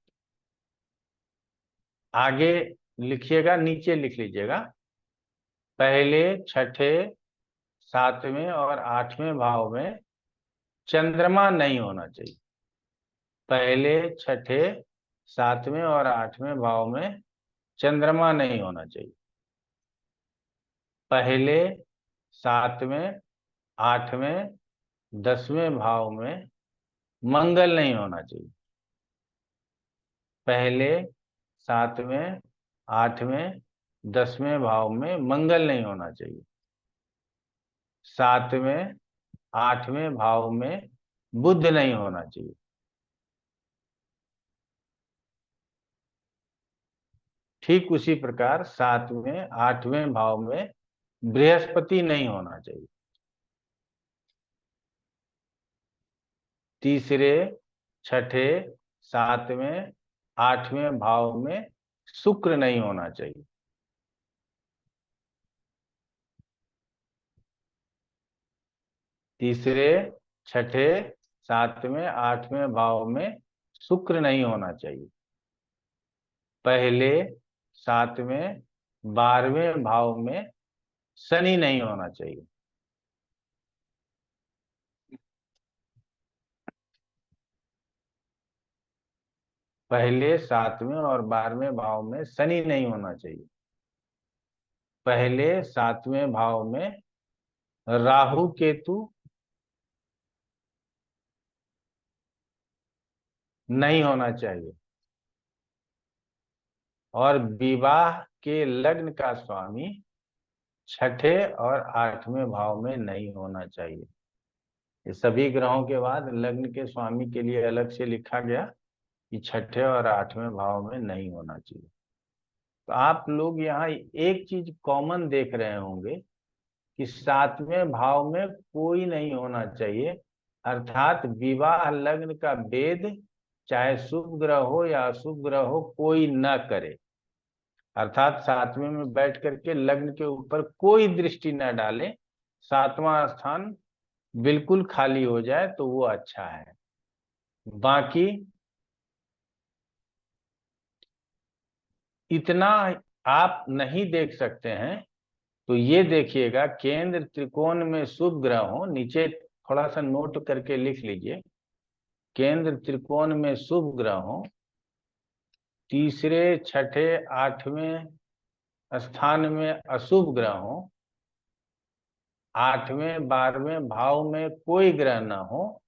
आगे लिखिएगा, नीचे लिख लीजिएगा, पहले, छठे, 7वें और 8वें भाव में चंद्रमा नहीं होना चाहिए। पहले, छठे, 7वें और 8वें भाव में चंद्रमा नहीं होना चाहिए। पहले, 7वें, 8वें, 10वें भाव में मंगल नहीं होना चाहिए। पहले, 7वें, 8वें, 10वें भाव में मंगल नहीं होना चाहिए। 7वें, 8वें भाव में बुध नहीं होना चाहिए। ठीक उसी प्रकार 7वें, 8वें भाव में बृहस्पति नहीं होना चाहिए। तीसरे, छठे, 7वें, 8वें भाव में शुक्र नहीं होना चाहिए। तीसरे, छठे, 7वें, 8वें भाव में शुक्र नहीं होना चाहिए। पहले, 7वें, 12वें भाव में शनि नहीं होना चाहिए। पहले, 7वें और 12वें भाव में शनि नहीं होना चाहिए। पहले, 7वें भाव में राहु केतु नहीं होना चाहिए। और विवाह के लग्न का स्वामी छठे और 8वें भाव में नहीं होना चाहिए। ये सभी ग्रहों के बाद लग्न के स्वामी के लिए अलग से लिखा गया कि छठे और 8वें भाव में नहीं होना चाहिए। तो आप लोग यहाँ एक चीज कॉमन देख रहे होंगे कि 7वें भाव में कोई नहीं होना चाहिए, अर्थात विवाह लग्न का वेद चाहे शुभ ग्रह हो या अशुभ ग्रह हो कोई न करे। अर्थात 7वें में बैठ करके लग्न के ऊपर कोई दृष्टि न डाले, 7वां स्थान बिल्कुल खाली हो जाए तो वो अच्छा है। बाकी इतना आप नहीं देख सकते हैं तो ये देखिएगा, केंद्र त्रिकोण में शुभ ग्रह हो, नीचे थोड़ा सा नोट करके लिख लीजिए, केंद्र त्रिकोण में शुभ ग्रह हो, तीसरे, छठे, 8वें स्थान में अशुभ ग्रह हो, 8वें, 12वें भाव में कोई ग्रह न हो,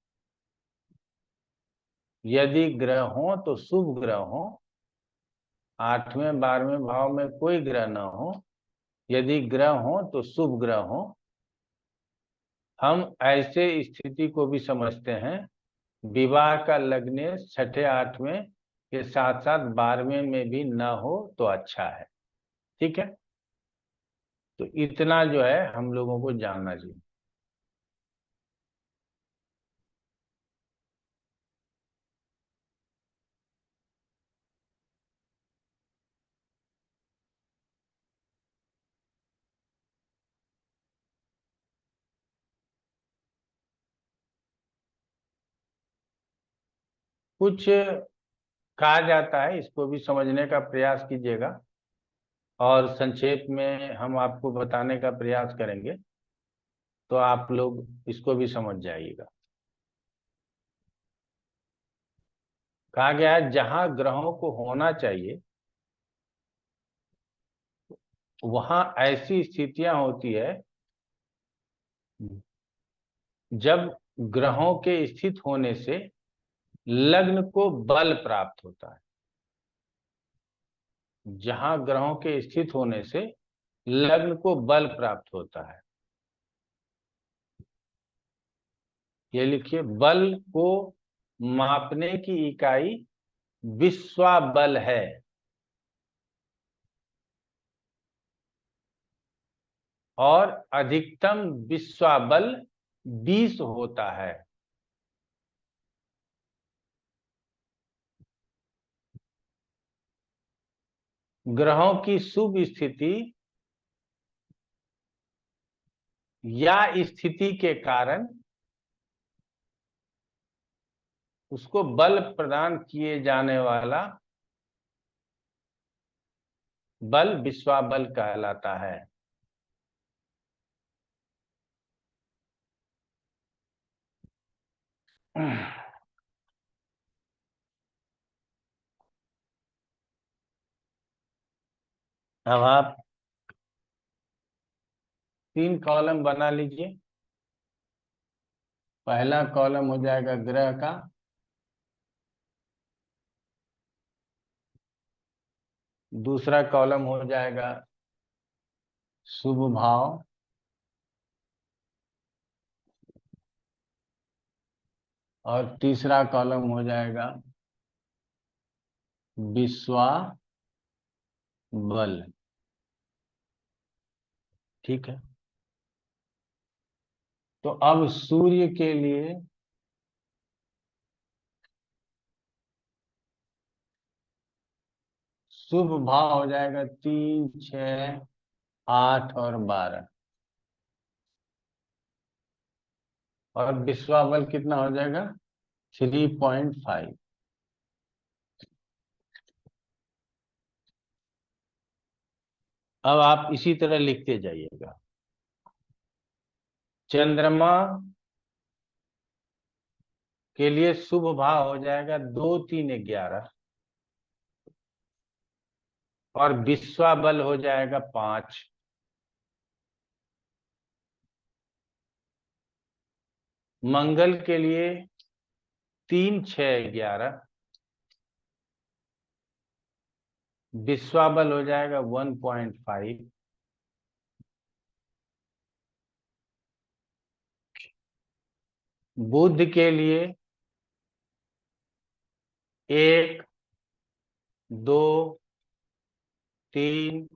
यदि ग्रह हो तो शुभ ग्रह हो, 8वें, 12वें भाव में कोई ग्रह न हो, यदि ग्रह हो तो शुभ ग्रह हो, हम ऐसे स्थिति को भी समझते हैं, विवाह का लग्न छठे आठवें के साथ साथ 12वें में भी न हो तो अच्छा है। ठीक है, तो इतना जो है हम लोगों को जानना चाहिए। कुछ कहा जाता है, इसको भी समझने का प्रयास कीजिएगा और संक्षेप में हम आपको बताने का प्रयास करेंगे, तो आप लोग इसको भी समझ जाइएगा। कहा गया है जहां ग्रहों को होना चाहिए वहां ऐसी स्थितियां होती है जब ग्रहों के स्थित होने से लग्न को बल प्राप्त होता है। जहां ग्रहों के स्थित होने से लग्न को बल प्राप्त होता है, ये लिखिए, बल को मापने की इकाई विश्वाबल है। और अधिकतम विश्वाबल 20 होता है। ग्रहों की शुभ स्थिति या स्थिति के कारण उसको बल प्रदान किए जाने वाला बल विश्वाबल कहलाता है। अब आप 3 कॉलम बना लीजिए। पहला कॉलम हो जाएगा ग्रह का, दूसरा कॉलम हो जाएगा शुभ भाव, और तीसरा कॉलम हो जाएगा विश्वाबल। ठीक है, तो अब सूर्य के लिए शुभ भाव हो जाएगा 3, 6, 8 और 12, और विश्वाबल कितना हो जाएगा 3.5। अब आप इसी तरह लिखते जाइएगा। चंद्रमा के लिए शुभ भाव हो जाएगा 2, 3, 11, और विश्वाबल हो जाएगा 5। मंगल के लिए 3, 6, 11, विश्वाबल हो जाएगा 1.5। बुध के लिए 1, 2, 3,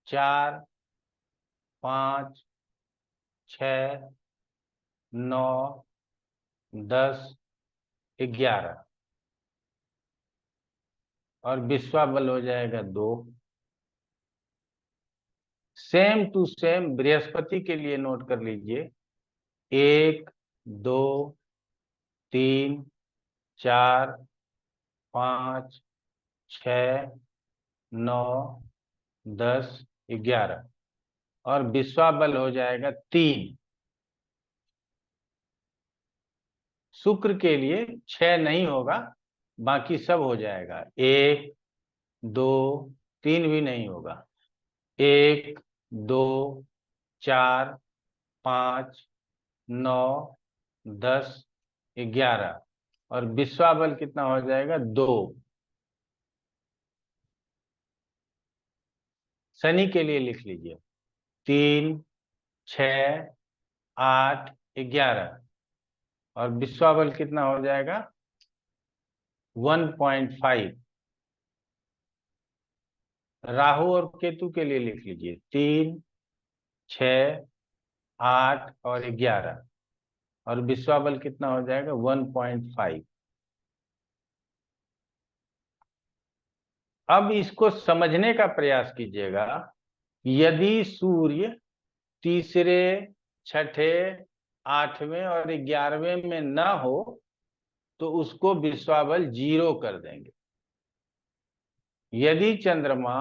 4, 5, 6, 9, 10, 11, और विश्वाबल हो जाएगा 2। सेम टू सेम बृहस्पति के लिए नोट कर लीजिए, 1, 2, 3, 4, 5, 6, 9, 10, 11, और विश्वाबल हो जाएगा 3। शुक्र के लिए 6 नहीं होगा, बाकी सब हो जाएगा। 1, 2, 3 भी नहीं होगा। 1, 2, 4, 5, 9, 10, 11, और विश्वाबल कितना हो जाएगा 2। शनि के लिए लिख लीजिए 3, 6, 8, 11 और विश्वाबल कितना हो जाएगा 1.5। राहु और केतु के लिए लिख लीजिए 3, 6, 8 और 11 और विश्वाबल कितना हो जाएगा 1.5। अब इसको समझने का प्रयास कीजिएगा। यदि सूर्य तीसरे, छठे, 8वें और 11वें में ना हो तो उसको विश्वाबल 0 कर देंगे। यदि चंद्रमा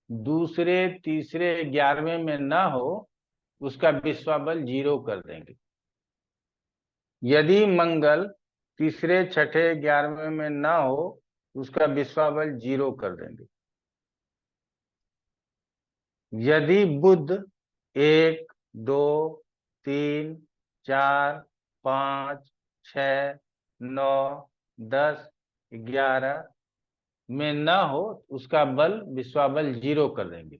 दूसरे, तीसरे, 11वें में ना हो उसका विश्वाबल 0 कर देंगे। यदि मंगल तीसरे, छठे, 11वें में ना हो उसका विश्वाबल 0 कर देंगे। यदि बुध 1, 2, 3, 4, 5, 6, 9, 10, 11 में ना हो उसका बल विश्वाबल 0 कर देंगे।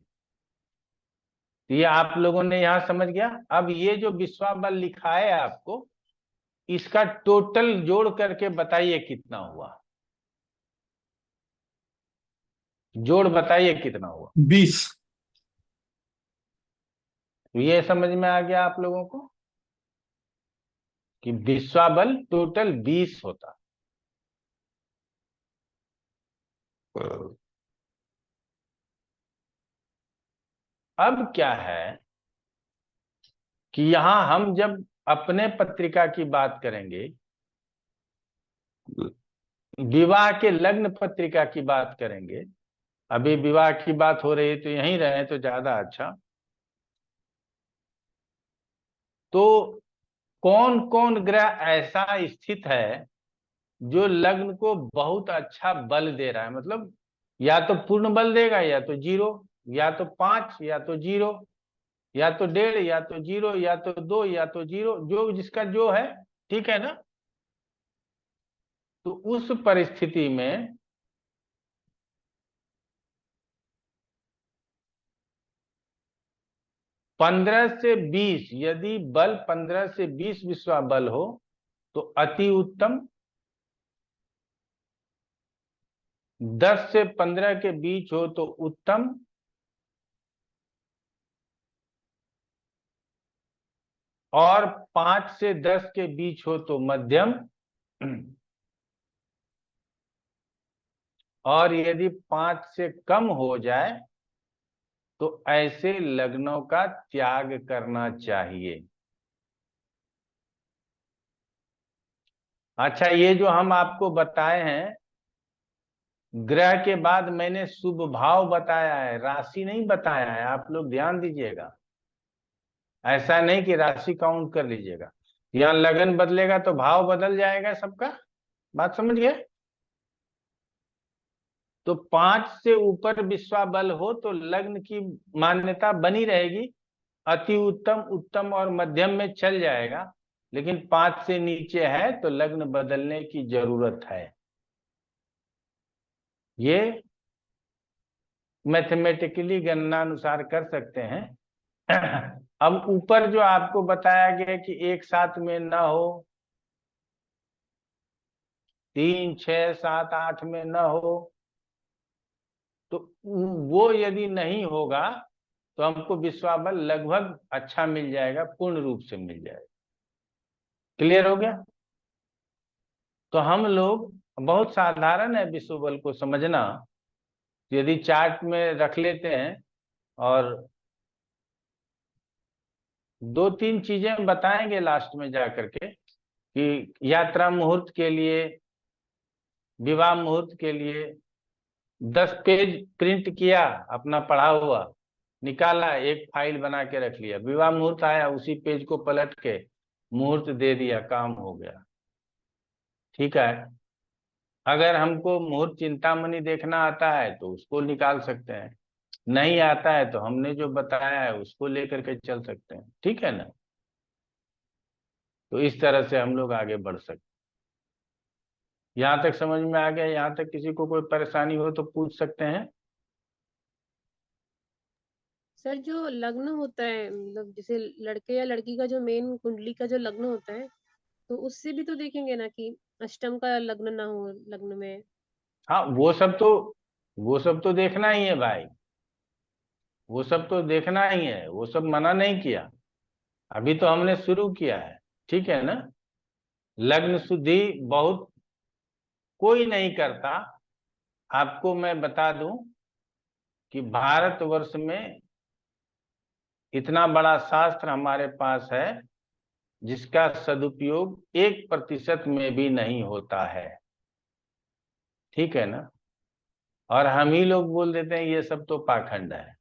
ये आप लोगों ने यहां समझ गया। अब ये जो विश्वाबल लिखा है आपको, इसका टोटल जोड़ करके बताइए कितना हुआ। जोड़ बताइए कितना हुआ। 20। ये समझ में आ गया आप लोगों को कि विश्वाबल टोटल 20 होता। अब क्या है कि यहां हम जब अपने पत्रिका की बात करेंगे, विवाह के लग्न पत्रिका की बात करेंगे, अभी विवाह की बात हो रही है तो यहीं रहे तो ज्यादा अच्छा। तो कौन कौन ग्रह ऐसा स्थित है जो लग्न को बहुत अच्छा बल दे रहा है, मतलब या तो पूर्ण बल देगा या तो 0, या तो 5 या तो 0, या तो 1.5 या तो 0, या तो 2 या तो 0, जो जिसका जो है, ठीक है ना। तो उस परिस्थिति में पंद्रह से 20, यदि बल 15 से 20 विश्वा बल हो तो अति उत्तम। 10 से 15 के बीच हो तो उत्तम, और 5 से 10 के बीच हो तो मध्यम, और यदि 5 से कम हो जाए तो ऐसे लग्नों का त्याग करना चाहिए। अच्छा, ये जो हम आपको बताए हैं, ग्रह के बाद मैंने शुभ भाव बताया है, राशि नहीं बताया है, आप लोग ध्यान दीजिएगा। ऐसा नहीं कि राशि काउंट कर लीजिएगा। यहाँ लगन बदलेगा तो भाव बदल जाएगा सबका, बात समझ गए। तो 5 से ऊपर विश्वा बल हो तो लग्न की मान्यता बनी रहेगी, अति उत्तम, उत्तम और मध्यम में चल जाएगा। लेकिन 5 से नीचे है तो लग्न बदलने की जरूरत है। ये मैथमेटिकली गणना अनुसार कर सकते हैं। अब ऊपर जो आपको बताया गया कि एक साथ में ना हो, 3, 6, 7, 8 में ना हो, तो वो यदि नहीं होगा तो हमको विश्वाबल लगभग अच्छा मिल जाएगा, पूर्ण रूप से मिल जाएगा। क्लियर हो गया। तो हम लोग, बहुत साधारण है विश्वबल को समझना। यदि चार्ट में रख लेते हैं और 2-3 चीजें बताएंगे लास्ट में जाकर के कि यात्रा मुहूर्त के लिए, विवाह मुहूर्त के लिए 10 पेज प्रिंट किया, अपना पढ़ा हुआ निकाला, एक फाइल बना के रख लिया, विवाह मुहूर्त आया उसी पेज को पलट के मुहूर्त दे दिया, काम हो गया। ठीक है। अगर हमको मुहूर्त चिंतामणि देखना आता है तो उसको निकाल सकते हैं, नहीं आता है तो हमने जो बताया है उसको लेकर के चल सकते हैं। ठीक है ना। तो इस तरह से हम लोग आगे बढ़ सकते हैं। यहाँ तक समझ में आ गया। यहाँ तक किसी को कोई परेशानी हो तो पूछ सकते हैं। सर जो लग्न होता है, मतलब जैसे लड़के या लड़की का जो मेन कुंडली का जो लग्न होता है, तो उससे भी तो देखेंगे ना कि अष्टम का लग्न ना हो लग्न में। हाँ, वो सब तो देखना ही है भाई, वो सब तो देखना ही है, वो सब मना नहीं किया, अभी तो हमने शुरू किया है। ठीक है ना। लग्न शुद्धि बहुत कोई नहीं करता। आपको मैं बता दूं कि भारतवर्ष में इतना बड़ा शास्त्र हमारे पास है जिसका सदुपयोग 1% में भी नहीं होता है। ठीक है ना। और हम ही लोग बोल देते हैं ये सब तो पाखंड है।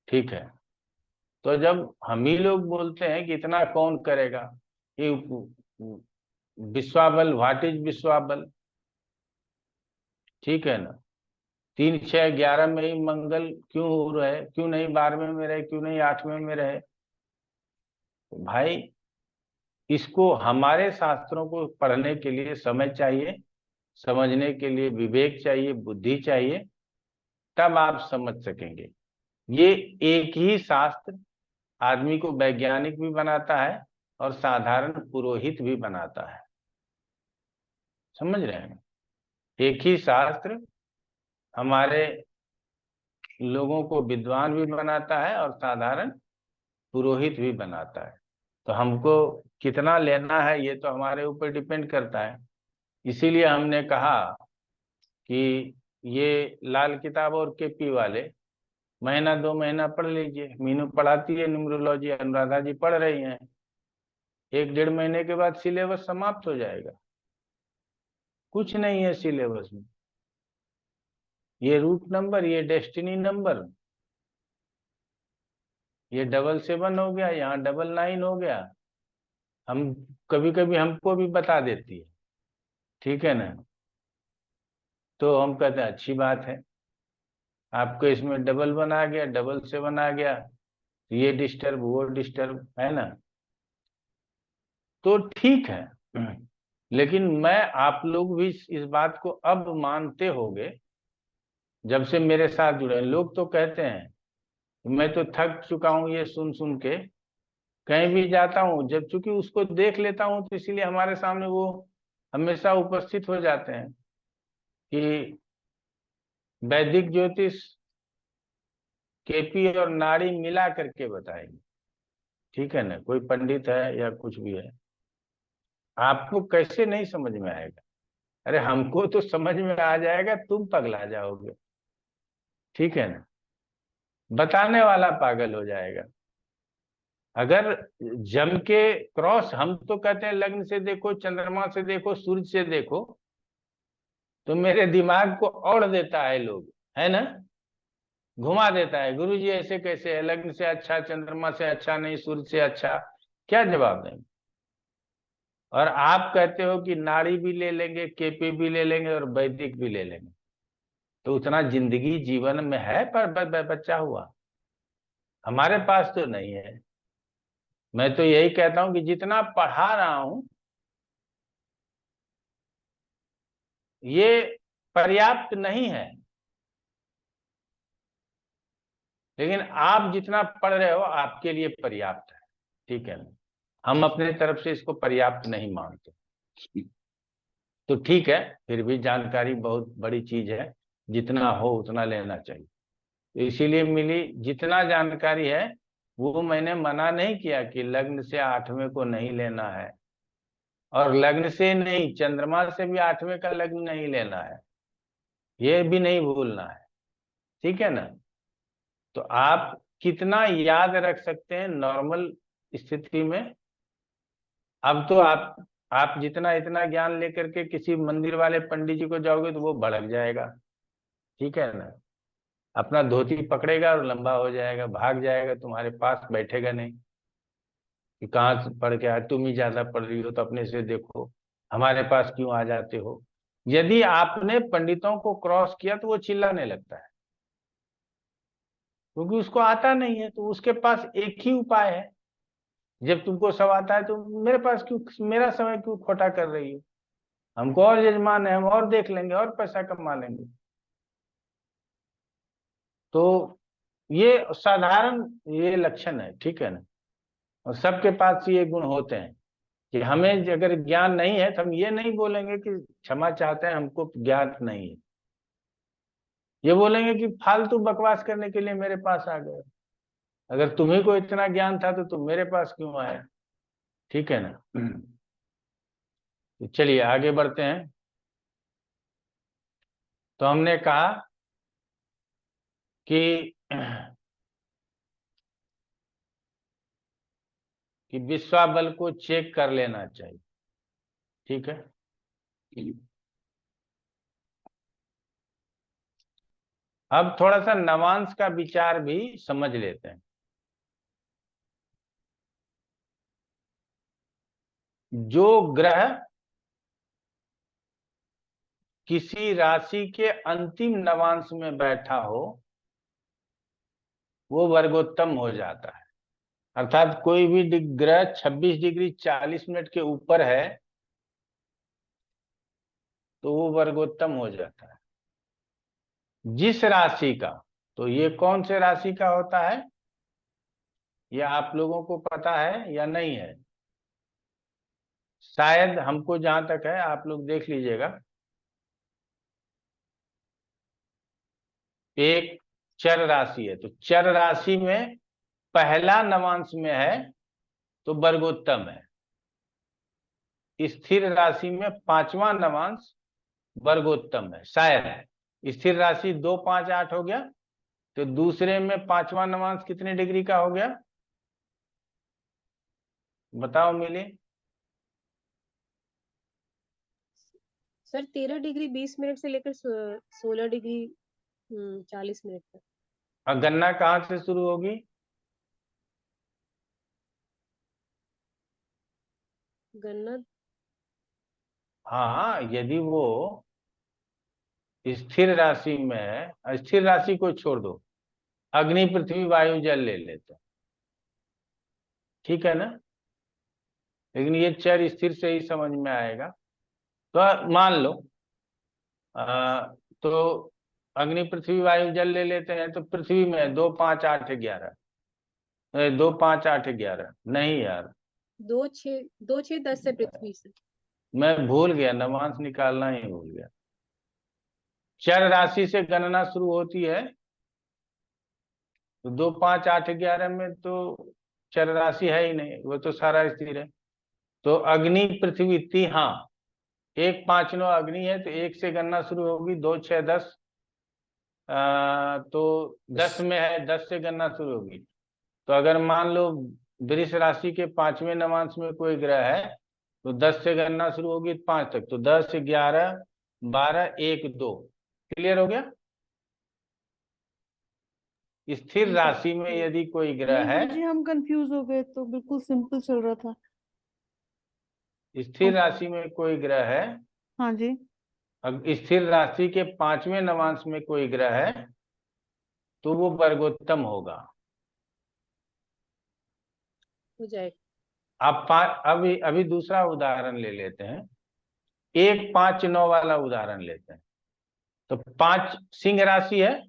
ठीक है। तो जब हम ही लोग बोलते हैं कि इतना कौन करेगा, ये विश्वाबल, व्हाट इज विश्वाबल। ठीक है ना। 3 6 11 में ही मंगल क्यों हो रहे, क्यों नहीं 12वें में रहे, क्यों नहीं 8वें में रहे। तो भाई इसको हमारे शास्त्रों को पढ़ने के लिए समय चाहिए, समझने के लिए विवेक चाहिए, बुद्धि चाहिए, तब आप समझ सकेंगे। ये एक ही शास्त्र आदमी को वैज्ञानिक भी बनाता है और साधारण पुरोहित भी बनाता है। समझ रहे हैं। एक ही शास्त्र हमारे लोगों को विद्वान भी बनाता है और साधारण पुरोहित भी बनाता है। तो हमको कितना लेना है ये तो हमारे ऊपर डिपेंड करता है। इसीलिए हमने कहा कि ये लाल किताब और केपी वाले महीना 2 महीना पढ़ लीजिए। मीनू पढ़ाती है न्यूमरोलॉजी, अनुराधा जी पढ़ रही हैं। 1 डेढ़ महीने के बाद सिलेबस समाप्त हो जाएगा। कुछ नहीं है सिलेबस में। ये रूट नंबर, ये डेस्टिनी नंबर, ये 777 हो गया, यहाँ 99 हो गया। हम कभी कभी हमको भी बता देती है। ठीक है ना। तो हम कहते हैं अच्छी बात है, आपको इसमें 11 आ गया, 777 आ गया, ये डिस्टर्ब वो डिस्टर्ब है ना। तो ठीक है। लेकिन मैं आप लोग भी इस बात को अब मानते होंगे जब से मेरे साथ जुड़े। लोग तो कहते हैं, मैं तो थक चुका हूं ये सुन सुन के, कहीं भी जाता हूँ जब चूंकि उसको देख लेता हूँ तो इसीलिए हमारे सामने वो हमेशा उपस्थित हो जाते हैं कि वैदिक ज्योतिष केपी और नाड़ी मिला करके बताएंगे। ठीक है ना। कोई पंडित है या कुछ भी है, आपको कैसे नहीं समझ में आएगा। अरे हमको तो समझ में आ जाएगा, तुम पगला जाओगे। ठीक है ना। बताने वाला पागल हो जाएगा। अगर जम के क्रॉस, हम तो कहते हैं लग्न से देखो, चंद्रमा से देखो, सूर्य से देखो, तो मेरे दिमाग को ओढ़ देता है लोग, है ना, घुमा देता है। गुरुजी ऐसे कैसे है, लग्न से अच्छा, चंद्रमा से अच्छा नहीं, सूर्य से अच्छा। क्या जवाब देंगे। और आप कहते हो कि नाड़ी भी ले लेंगे, केपी भी ले लेंगे और वैदिक भी ले लेंगे। तो उतना जिंदगी जीवन में है पर बच्चा हुआ, हमारे पास तो नहीं है। मैं तो यही कहता हूं कि जितना पढ़ा रहा हूं ये पर्याप्त नहीं है, लेकिन आप जितना पढ़ रहे हो आपके लिए पर्याप्त है। ठीक है ना। हम अपने तरफ से इसको पर्याप्त नहीं मानते। तो ठीक है, फिर भी जानकारी बहुत बड़ी चीज है, जितना हो उतना लेना चाहिए। तो इसीलिए मिली जितना जानकारी है। वो मैंने मना नहीं किया कि लग्न से 8वें को नहीं लेना है, और लग्न से नहीं, चंद्रमा से भी 8वें का लग्न नहीं लेना है, ये भी नहीं भूलना है। ठीक है ना। तो आप कितना याद रख सकते हैं नॉर्मल स्थिति में। अब तो आप जितना इतना ज्ञान लेकर के किसी मंदिर वाले पंडित जी को जाओगे तो वो भड़क जाएगा। ठीक है ना। अपना धोती पकड़ेगा और लंबा हो जाएगा, भाग जाएगा, तुम्हारे पास बैठेगा नहीं कि कहाँ से पढ़ के आए, तुम ही ज्यादा पढ़ रही हो तो अपने से देखो, हमारे पास क्यों आ जाते हो। यदि आपने पंडितों को क्रॉस किया तो वो चिल्लाने लगता है, क्योंकि उसको आता नहीं है। तो उसके पास एक ही उपाय है, जब तुमको सब आता है तो मेरे पास क्यों, मेरा समय क्यों खोटा कर रही हो, हमको और यजमान है, हम और देख लेंगे और पैसा कमा लेंगे। तो ये साधारण ये लक्षण है, ठीक है ना। और सबके पास ये गुण होते हैं कि हमें अगर ज्ञान नहीं है तो हम ये नहीं बोलेंगे कि क्षमा चाहते हैं, हमको ज्ञान नहीं है। ये बोलेंगे कि फालतू बकवास करने के लिए मेरे पास आ गए। अगर तुम्ही को इतना ज्ञान था तो तुम मेरे पास क्यों आए? ठीक है ना। तो चलिए आगे बढ़ते हैं। तो हमने कहा कि विश्वाबल को चेक कर लेना चाहिए, ठीक है। अब थोड़ा सा नवांश का विचार भी समझ लेते हैं। जो ग्रह किसी राशि के अंतिम नवांश में बैठा हो वो वर्गोत्तम हो जाता है। अर्थात कोई भी ग्रह 26 डिग्री 40 मिनट के ऊपर है तो वो वर्गोत्तम हो जाता है। जिस राशि का, तो ये कौन से राशि का होता है ये आप लोगों को पता है या नहीं है? शायद, हमको जहां तक है, आप लोग देख लीजिएगा। एक चर राशि है, तो चर राशि में पहला नवांश में है तो वर्गोत्तम है। स्थिर राशि में पांचवा नवांश वर्गोत्तम है। शायद स्थिर राशि 2 5 8 हो गया, तो दूसरे में पांचवा नवांश कितने डिग्री का हो गया? बताओ मिली। सर 13 डिग्री 20 मिनट से लेकर 16 डिग्री 40 मिनट तक। और गणना कहाँ से शुरू होगी? गणना हाँ, यदि वो स्थिर राशि में है, स्थिर राशि को छोड़ दो, अग्नि पृथ्वी वायु जल ले लेते हैं, ठीक है ना। लेकिन ये चर स्थिर से ही समझ में आएगा। तो मान लो तो अग्नि पृथ्वी वायु जल ले लेते हैं, तो पृथ्वी में 2 5 8 11, 2 5 8 11 नहीं यार, 2 6 10 है पृथ्वी से। मैं भूल गया, नवांश निकालना ही भूल गया। चर राशि से गणना शुरू होती है, तो 2 5 8 11 में तो चर राशि है ही नहीं, वो तो सारा स्थिर है। तो अग्नि पृथ्वी थी, हाँ, 1 5 9 अग्नि है, तो 1 से गणना शुरू होगी, 2 6 10, तो 10 में है, 10 से गणना शुरू होगी। तो अगर मान लो वृष राशि के 5वें नवांश में कोई ग्रह है तो 10 से गणना शुरू होगी 5 तक, तो 10 11 12 1 2। क्लियर हो गया? स्थिर राशि में यदि कोई ग्रह नहीं है, गुरुजी हम कंफ्यूज हो गए, तो बिल्कुल सिंपल चल रहा था। स्थिर राशि में कोई ग्रह है, हाँ जी। स्थिर राशि के 5वें नवांश में कोई ग्रह है तो वो वर्गोत्तम होगा। हो जाएगा। आप अभी अभी दूसरा उदाहरण ले लेते हैं, 1 5 9 वाला उदाहरण लेते हैं। तो 5 सिंह राशि है,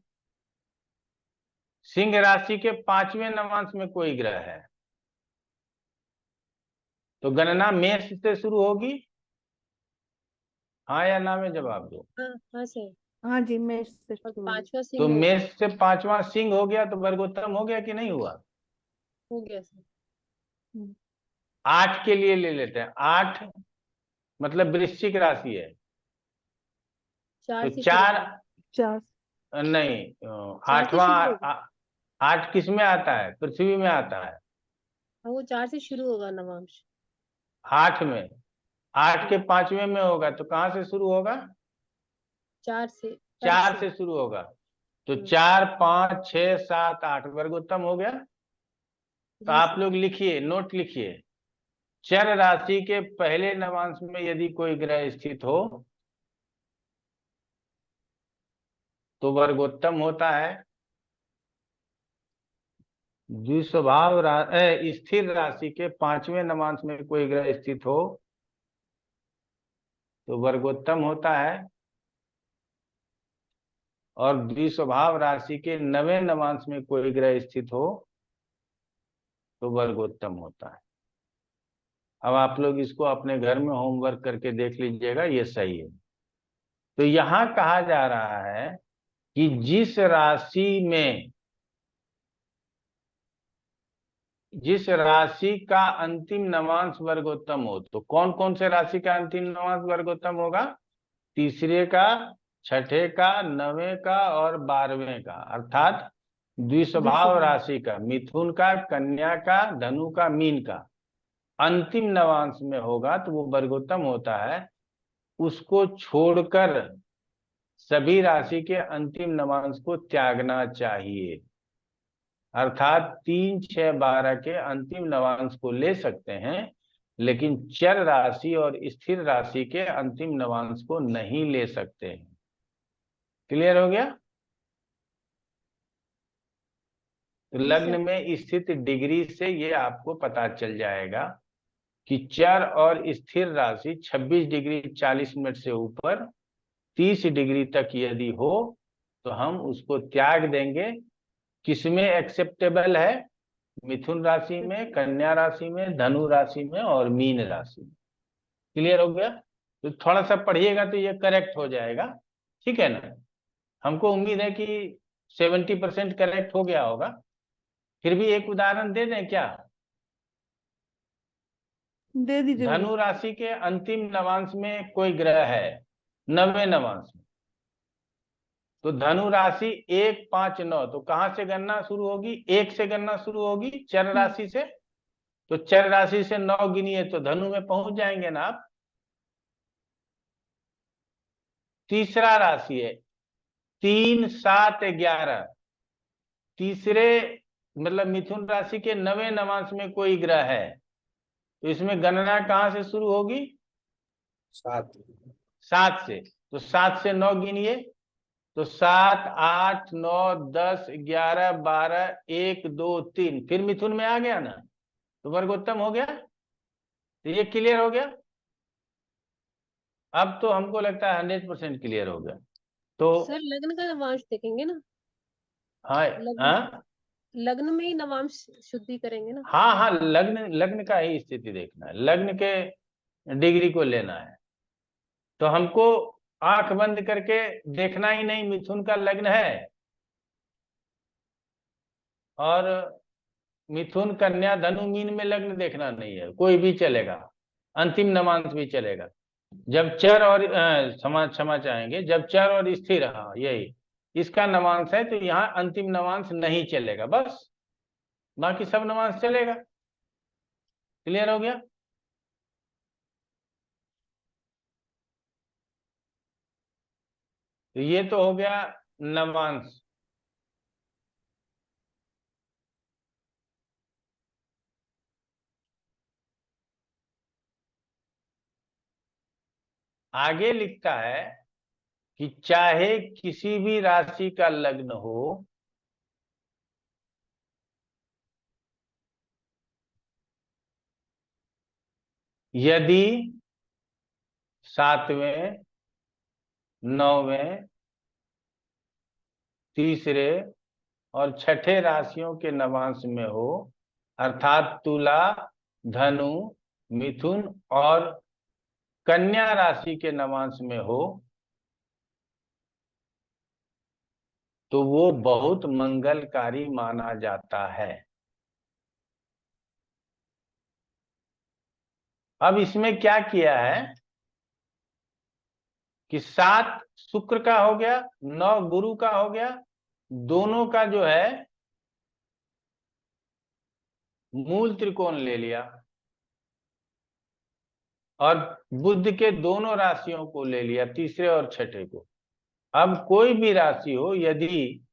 सिंह राशि के 5वें नवांश में कोई ग्रह है, तो गणना मेष से शुरू होगी। हाँ या ना में जवाब दो। हाँ हाँ सर। हाँ जी, मैं इससे और शुरू हुई। 5वां तो सिंह होगा। मेष से 5वां सिंह हो गया तो वर्गोत्तम हो गया कि नहीं हुआ? हो गया सर। 8 के लिए ले लेते हैं, 8 मतलब वृश्चिक राशि है, 4 तो से शुरू 4 होगा। 4 नहीं, 4 से शुरू आठवां होगा। 8 किस में आता है? पृथ्वी में आता है। हाँ वो 4 से शुरू होगा नवांश। 8 में, 8 के 5वें में होगा तो कहाँ से शुरू होगा? 4 से 4 से शुरू होगा, तो 4 5 6 7 8 वर्गोत्तम हो गया। तो जी आप सर। लोग लिखिए, नोट लिखिए, चर राशि के पहले नवांश में यदि कोई ग्रह स्थित हो तो वर्गोत्तम होता है। द्विस्वभाव स्थिर राशि के 5वें नवांश में कोई ग्रह स्थित हो तो वर्गोत्तम होता है। और द्विस्वभाव राशि के 9वें नवांश में कोई ग्रह स्थित हो तो वर्गोत्तम होता है। अब आप लोग इसको अपने घर में होमवर्क करके देख लीजिएगा, ये सही है। तो यहां कहा जा रहा है कि जिस राशि का अंतिम नवांश वर्गोत्तम हो, तो कौन कौन से राशि का अंतिम नवांश वर्गोत्तम होगा? तीसरे का, छठे का, 9वें का और 12वें का, अर्थात द्विस्वभाव राशि का, मिथुन का, कन्या का, धनु का, मीन का अंतिम नवांश में होगा तो वो वर्गोत्तम होता है। उसको छोड़कर सभी राशि के अंतिम नवांश को त्यागना चाहिए, अर्थात 3, 6, 12 के अंतिम नवांश को ले सकते हैं, लेकिन चर राशि और स्थिर राशि के अंतिम नवांश को नहीं ले सकते हैं। क्लियर हो गया? तो लग्न में स्थित डिग्री से ये आपको पता चल जाएगा कि चर और स्थिर राशि 26 डिग्री 40 मिनट से ऊपर 30 डिग्री तक यदि हो तो हम उसको त्याग देंगे। किसमें एक्सेप्टेबल है? मिथुन राशि में, कन्या राशि में, धनु राशि में और मीन राशि में। क्लियर हो गया? तो थोड़ा सा पढ़िएगा तो ये करेक्ट हो जाएगा, ठीक है ना? हमको उम्मीद है कि 70% करेक्ट हो गया होगा। फिर भी एक उदाहरण दे दें क्या? दे दीजिए। धनु राशि के अंतिम नवांश में कोई ग्रह है 9वें नवांश में, तो धनु राशि 1, 5, 9, तो कहां से गणना शुरू होगी? 1 से गणना शुरू होगी, चर राशि से। तो चर राशि से 9 गिनिए तो धनु में पहुंच जाएंगे ना आप। तीसरा राशि है 3, 7, 11, तीसरे मतलब मिथुन राशि के 9वें नवांश में कोई ग्रह है, तो इसमें गणना कहां से शुरू होगी? 7 से। तो 7 से 9 गिनिए तो 7, 8, 9, 10, 11, 12, 1, 2, 3, फिर मिथुन में आ गया ना, तो वर्गोत्तम हो गया। तो ये क्लियर हो गया? अब तो हमको लगता है 100% क्लियर हो गया। तो सर लग्न का नवांश देखेंगे ना? हाँ हाँ लग्न में ही नवांश शुद्धि करेंगे ना? हाँ हाँ, लग्न लग्न का ही स्थिति देखना है, लग्न के डिग्री को लेना है। तो हमको आंख बंद करके देखना ही नहीं मिथुन का लग्न है, और मिथुन, कन्या, धनु, मीन में लग्न देखना नहीं है, कोई भी चलेगा, अंतिम नवांश भी चलेगा। जब चर और क्षमा चाहेंगे, जब चर और स्थिर, हाँ यही इसका नवांश है, तो यहाँ अंतिम नवांश नहीं चलेगा, बस बाकी सब नवांश चलेगा। क्लियर हो गया? तो ये तो हो गया नवांश। आगे लिखता है कि चाहे किसी भी राशि का लग्न हो, यदि 7वें, 9वें, तीसरे और छठे राशियों के नवांश में हो, अर्थात तुला, धनु, मिथुन और कन्या राशि के नवांश में हो, तो वो बहुत मंगलकारी माना जाता है। अब इसमें क्या किया है कि 7 शुक्र का हो गया, 9 गुरु का हो गया, दोनों का जो है मूल त्रिकोण ले लिया, और बुध के दोनों राशियों को ले लिया, तीसरे और छठे को। अब कोई भी राशि हो, यदि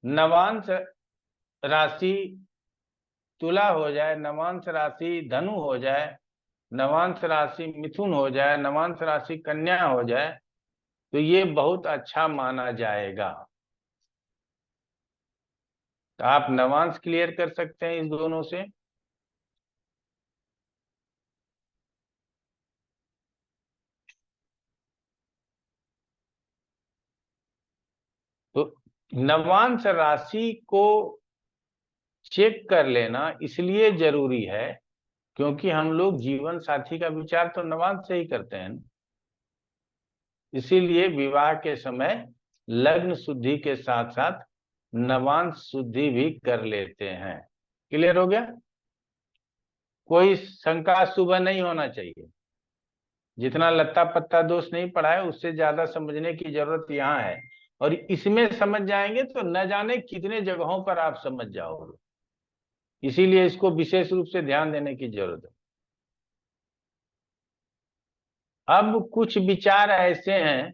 नवांश राशि तुला हो जाए, नवांश राशि धनु हो जाए, नवांश राशि मिथुन हो जाए, नवांश राशि कन्या हो जाए, तो ये बहुत अच्छा माना जाएगा। तो आप नवांश क्लियर कर सकते हैं इस दोनों से। तो नवांश राशि को चेक कर लेना इसलिए जरूरी है क्योंकि हम लोग जीवन साथी का विचार तो नवांश से ही करते हैं। इसीलिए विवाह के समय लग्न शुद्धि के साथ साथ नवांश शुद्धि भी कर लेते हैं। क्लियर हो गया? कोई शंका सुबह नहीं होना चाहिए। जितना लत्ता पत्ता दोष नहीं पढ़ा है उससे ज्यादा समझने की जरूरत यहाँ है, और इसमें समझ जाएंगे तो न जाने कितने जगहों पर आप समझ जाओगे। इसीलिए इसको विशेष रूप से ध्यान देने की जरूरत है। अब कुछ विचार ऐसे हैं,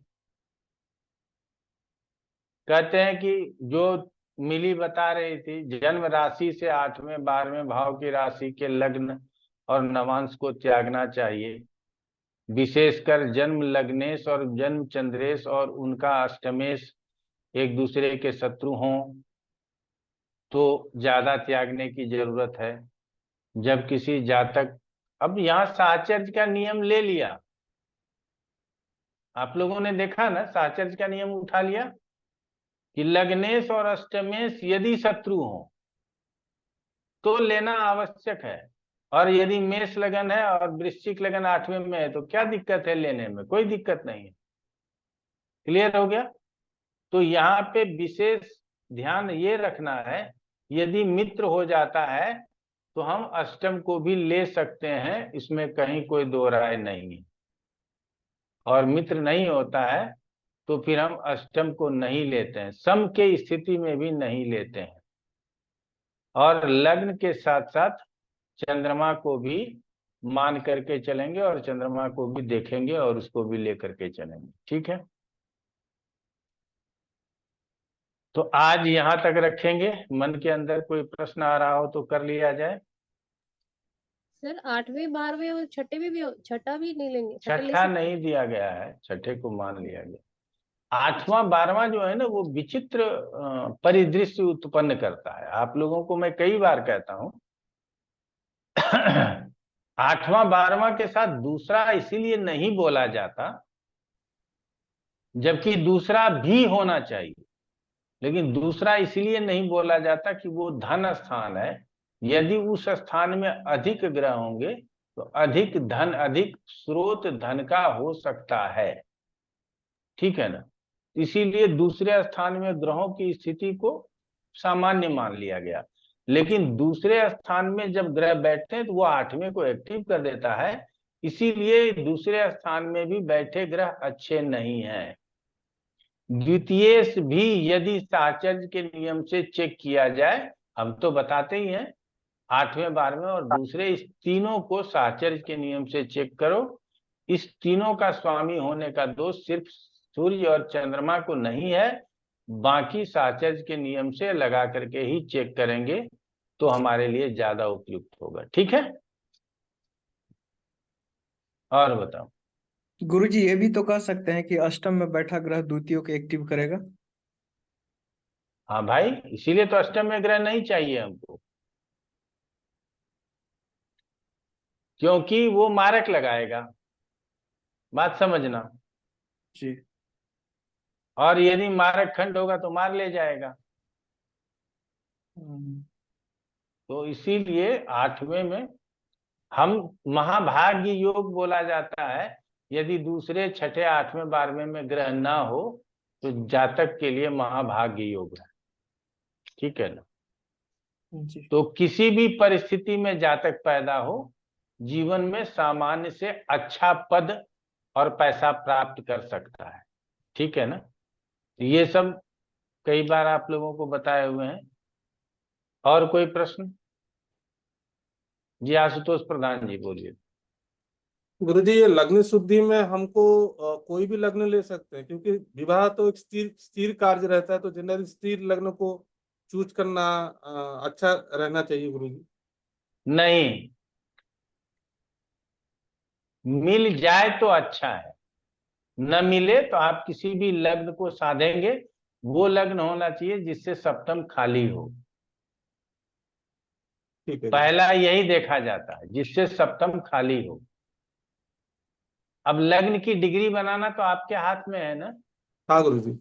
कहते हैं कि जो मिली बता रही थी, जन्म राशि से 8वें 12वें भाव की राशि के लग्न और नवांश को त्यागना चाहिए। विशेषकर जन्म लग्नेश और जन्म चंद्रेश और उनका अष्टमेश एक दूसरे के शत्रु हों तो ज्यादा त्यागने की जरूरत है। जब किसी जातक, अब यहाँ साहचर्य का नियम ले लिया, आप लोगों ने देखा ना, साहचर्य का नियम उठा लिया कि लग्नेश और अष्टमेश यदि शत्रु हो तो लेना आवश्यक है, और यदि मेष लगन है और वृश्चिक लगन 8वें में है तो क्या दिक्कत है लेने में? कोई दिक्कत नहीं है। क्लियर हो गया? तो यहाँ पे विशेष ध्यान ये रखना है, यदि मित्र हो जाता है तो हम अष्टम को भी ले सकते हैं, इसमें कहीं कोई दो राय नहीं है। और मित्र नहीं होता है तो फिर हम अष्टम को नहीं लेते हैं, सम के स्थिति में भी नहीं लेते हैं। और लग्न के साथ साथ चंद्रमा को भी मान करके चलेंगे और चंद्रमा को भी देखेंगे और उसको भी लेकर के चलेंगे। ठीक है, तो आज यहां तक रखेंगे। मन के अंदर कोई प्रश्न आ रहा हो तो कर लिया जाए। सर 8वें 12वें और छठे में भी, छठा भी नहीं लेंगे? छठा नहीं दिया गया है, छठे को मान लिया गया। 8वां 12वां जो है ना वो विचित्र परिदृश्य उत्पन्न करता है। आप लोगों को मैं कई बार कहता हूं 8वां 12वां के साथ दूसरा इसीलिए नहीं बोला जाता, जबकि दूसरा भी होना चाहिए, लेकिन दूसरा इसलिए नहीं बोला जाता कि वो धन स्थान है। यदि उस स्थान में अधिक ग्रह होंगे तो अधिक धन, अधिक स्रोत धन का हो सकता है। ठीक है ना? इसीलिए दूसरे स्थान में ग्रहों की स्थिति को सामान्य मान लिया गया, लेकिन दूसरे स्थान में जब ग्रह बैठते हैं तो वो 8वें को एक्टिव कर देता है। इसीलिए दूसरे स्थान में भी बैठे ग्रह अच्छे नहीं हैं। द्वितीय भी यदि साहचर्य के नियम से चेक किया जाए, हम तो बताते ही हैं 8वें 12वें और दूसरे, इस तीनों को साहचर्य के नियम से चेक करो। इस तीनों का स्वामी होने का दोष सिर्फ सूर्य और चंद्रमा को नहीं है, बाकी साहचर्य के नियम से लगा करके ही चेक करेंगे तो हमारे लिए ज्यादा उपयुक्त होगा। ठीक है, और बताओ। गुरुजी ये भी तो कह सकते हैं कि अष्टम में बैठा ग्रह द्वितीय को एक्टिव करेगा। हाँ भाई, इसीलिए तो अष्टम में ग्रह नहीं चाहिए हमको, क्योंकि वो मारक लगाएगा। बात समझना। जी। और यदि मारक खंड होगा तो मार ले जाएगा। तो इसीलिए 8वें में हम महाभाग्य योग बोला जाता है। यदि दूसरे, छठे, 8वें 12वें में ग्रह ना हो तो जातक के लिए महाभाग्य योग है। ठीक है ना? जी। तो किसी भी परिस्थिति में जातक पैदा हो, जीवन में सामान्य से अच्छा पद और पैसा प्राप्त कर सकता है। ठीक है ना? ये सब कई बार आप लोगों को बताए हुए हैं। और कोई प्रश्न? जी आशुतोष प्रधान जी बोलिए। गुरुजी ये लग्न शुद्धि में हमको कोई भी लग्न ले सकते हैं, क्योंकि विवाह तो एक स्थिर स्थिर कार्य रहता है, तो जनरली स्थिर लग्न को चूज करना अच्छा रहना चाहिए गुरुजी। नहीं, मिल जाए तो अच्छा है, न मिले तो आप किसी भी लग्न को साधेंगे, वो लग्न होना चाहिए जिससे सप्तम खाली हो। ठीक है। पहला यही देखा जाता है, जिससे सप्तम खाली हो। अब लग्न की डिग्री बनाना तो आपके हाथ में है ना। हाँ गुरुजी।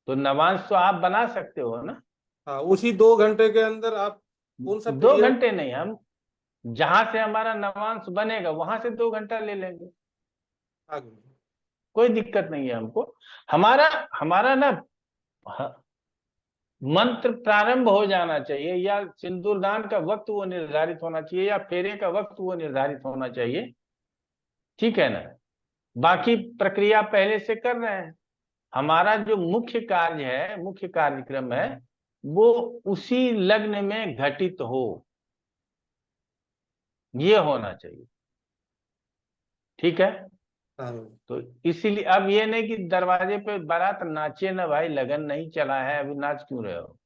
तो नवांश तो आप बना सकते हो ना। हाँ, उसी 2 घंटे के अंदर आप कौन सा 2 पीरियड? घंटे नहीं, हम जहां से हमारा नवांश बनेगा वहां से 2 घंटा ले लेंगे, हाँ गुरुजी। कोई दिक्कत नहीं है हमको। हमारा हमारा ना मंत्र प्रारंभ हो जाना चाहिए, या सिंदूरदान का वक्त वो निर्धारित होना चाहिए, या फेरे का वक्त वो निर्धारित होना चाहिए, ठीक है ना। बाकी प्रक्रिया पहले से कर रहे हैं। हमारा जो मुख्य कार्य है, मुख्य कार्यक्रम है, वो उसी लग्न में घटित हो, ये होना चाहिए, ठीक है। हाँ गुरुजी। तो इसीलिए अब ये नहीं कि दरवाजे पे बारात नाचे ना, भाई लगन नहीं चला है अभी नाच क्यों रहे हो,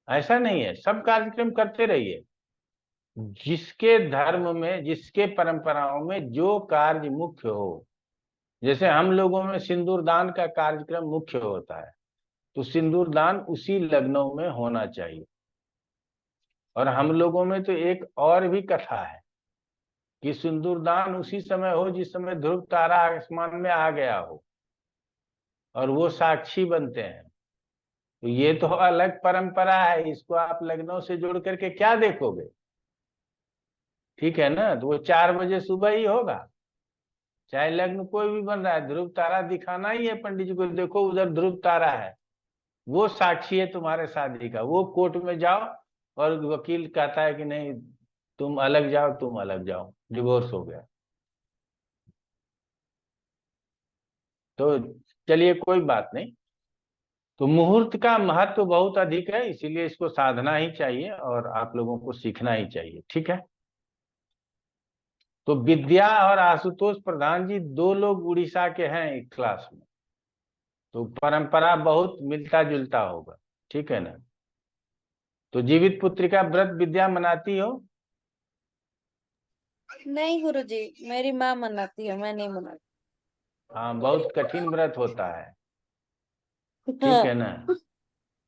ऐसा नहीं है। सब कार्यक्रम करते रहिए, जिसके धर्म में, जिसके परंपराओं में जो कार्य मुख्य हो। जैसे हम लोगों में सिंदूरदान का कार्यक्रम मुख्य होता है, तो सिंदूरदान उसी लग्नों में होना चाहिए। और हम लोगों में तो एक और भी कथा है कि सिंदूरदान उसी समय हो जिस समय ध्रुव तारा आसमान में आ गया हो, और वो साक्षी बनते हैं। तो ये तो अलग परंपरा है, इसको आप लग्नों से जोड़ करके क्या देखोगे, ठीक है ना। तो वो 4 बजे सुबह ही होगा, चाहे लग्न कोई भी बन रहा है, ध्रुव तारा दिखाना ही है पंडित जी को, देखो उधर ध्रुव तारा है, वो साक्षी है तुम्हारे शादी का। वो कोर्ट में जाओ और वकील कहता है कि नहीं तुम अलग जाओ, तुम अलग जाओ, डिवोर्स हो गया। तो चलिए कोई बात नहीं। तो मुहूर्त का महत्व बहुत अधिक है, इसीलिए इसको साधना ही चाहिए और आप लोगों को सीखना ही चाहिए, ठीक है। तो विद्या और आशुतोष प्रधान जी 2 लोग उड़ीसा के हैं एक क्लास में, तो परंपरा बहुत मिलता जुलता होगा, ठीक है ना। तो जीवित पुत्रिका व्रत विद्या मनाती हो? नहीं गुरुजी, मेरी माँ मनाती है, मैं नहीं मनाती। हाँ, बहुत कठिन व्रत होता है, ठीक हाँ। है ना।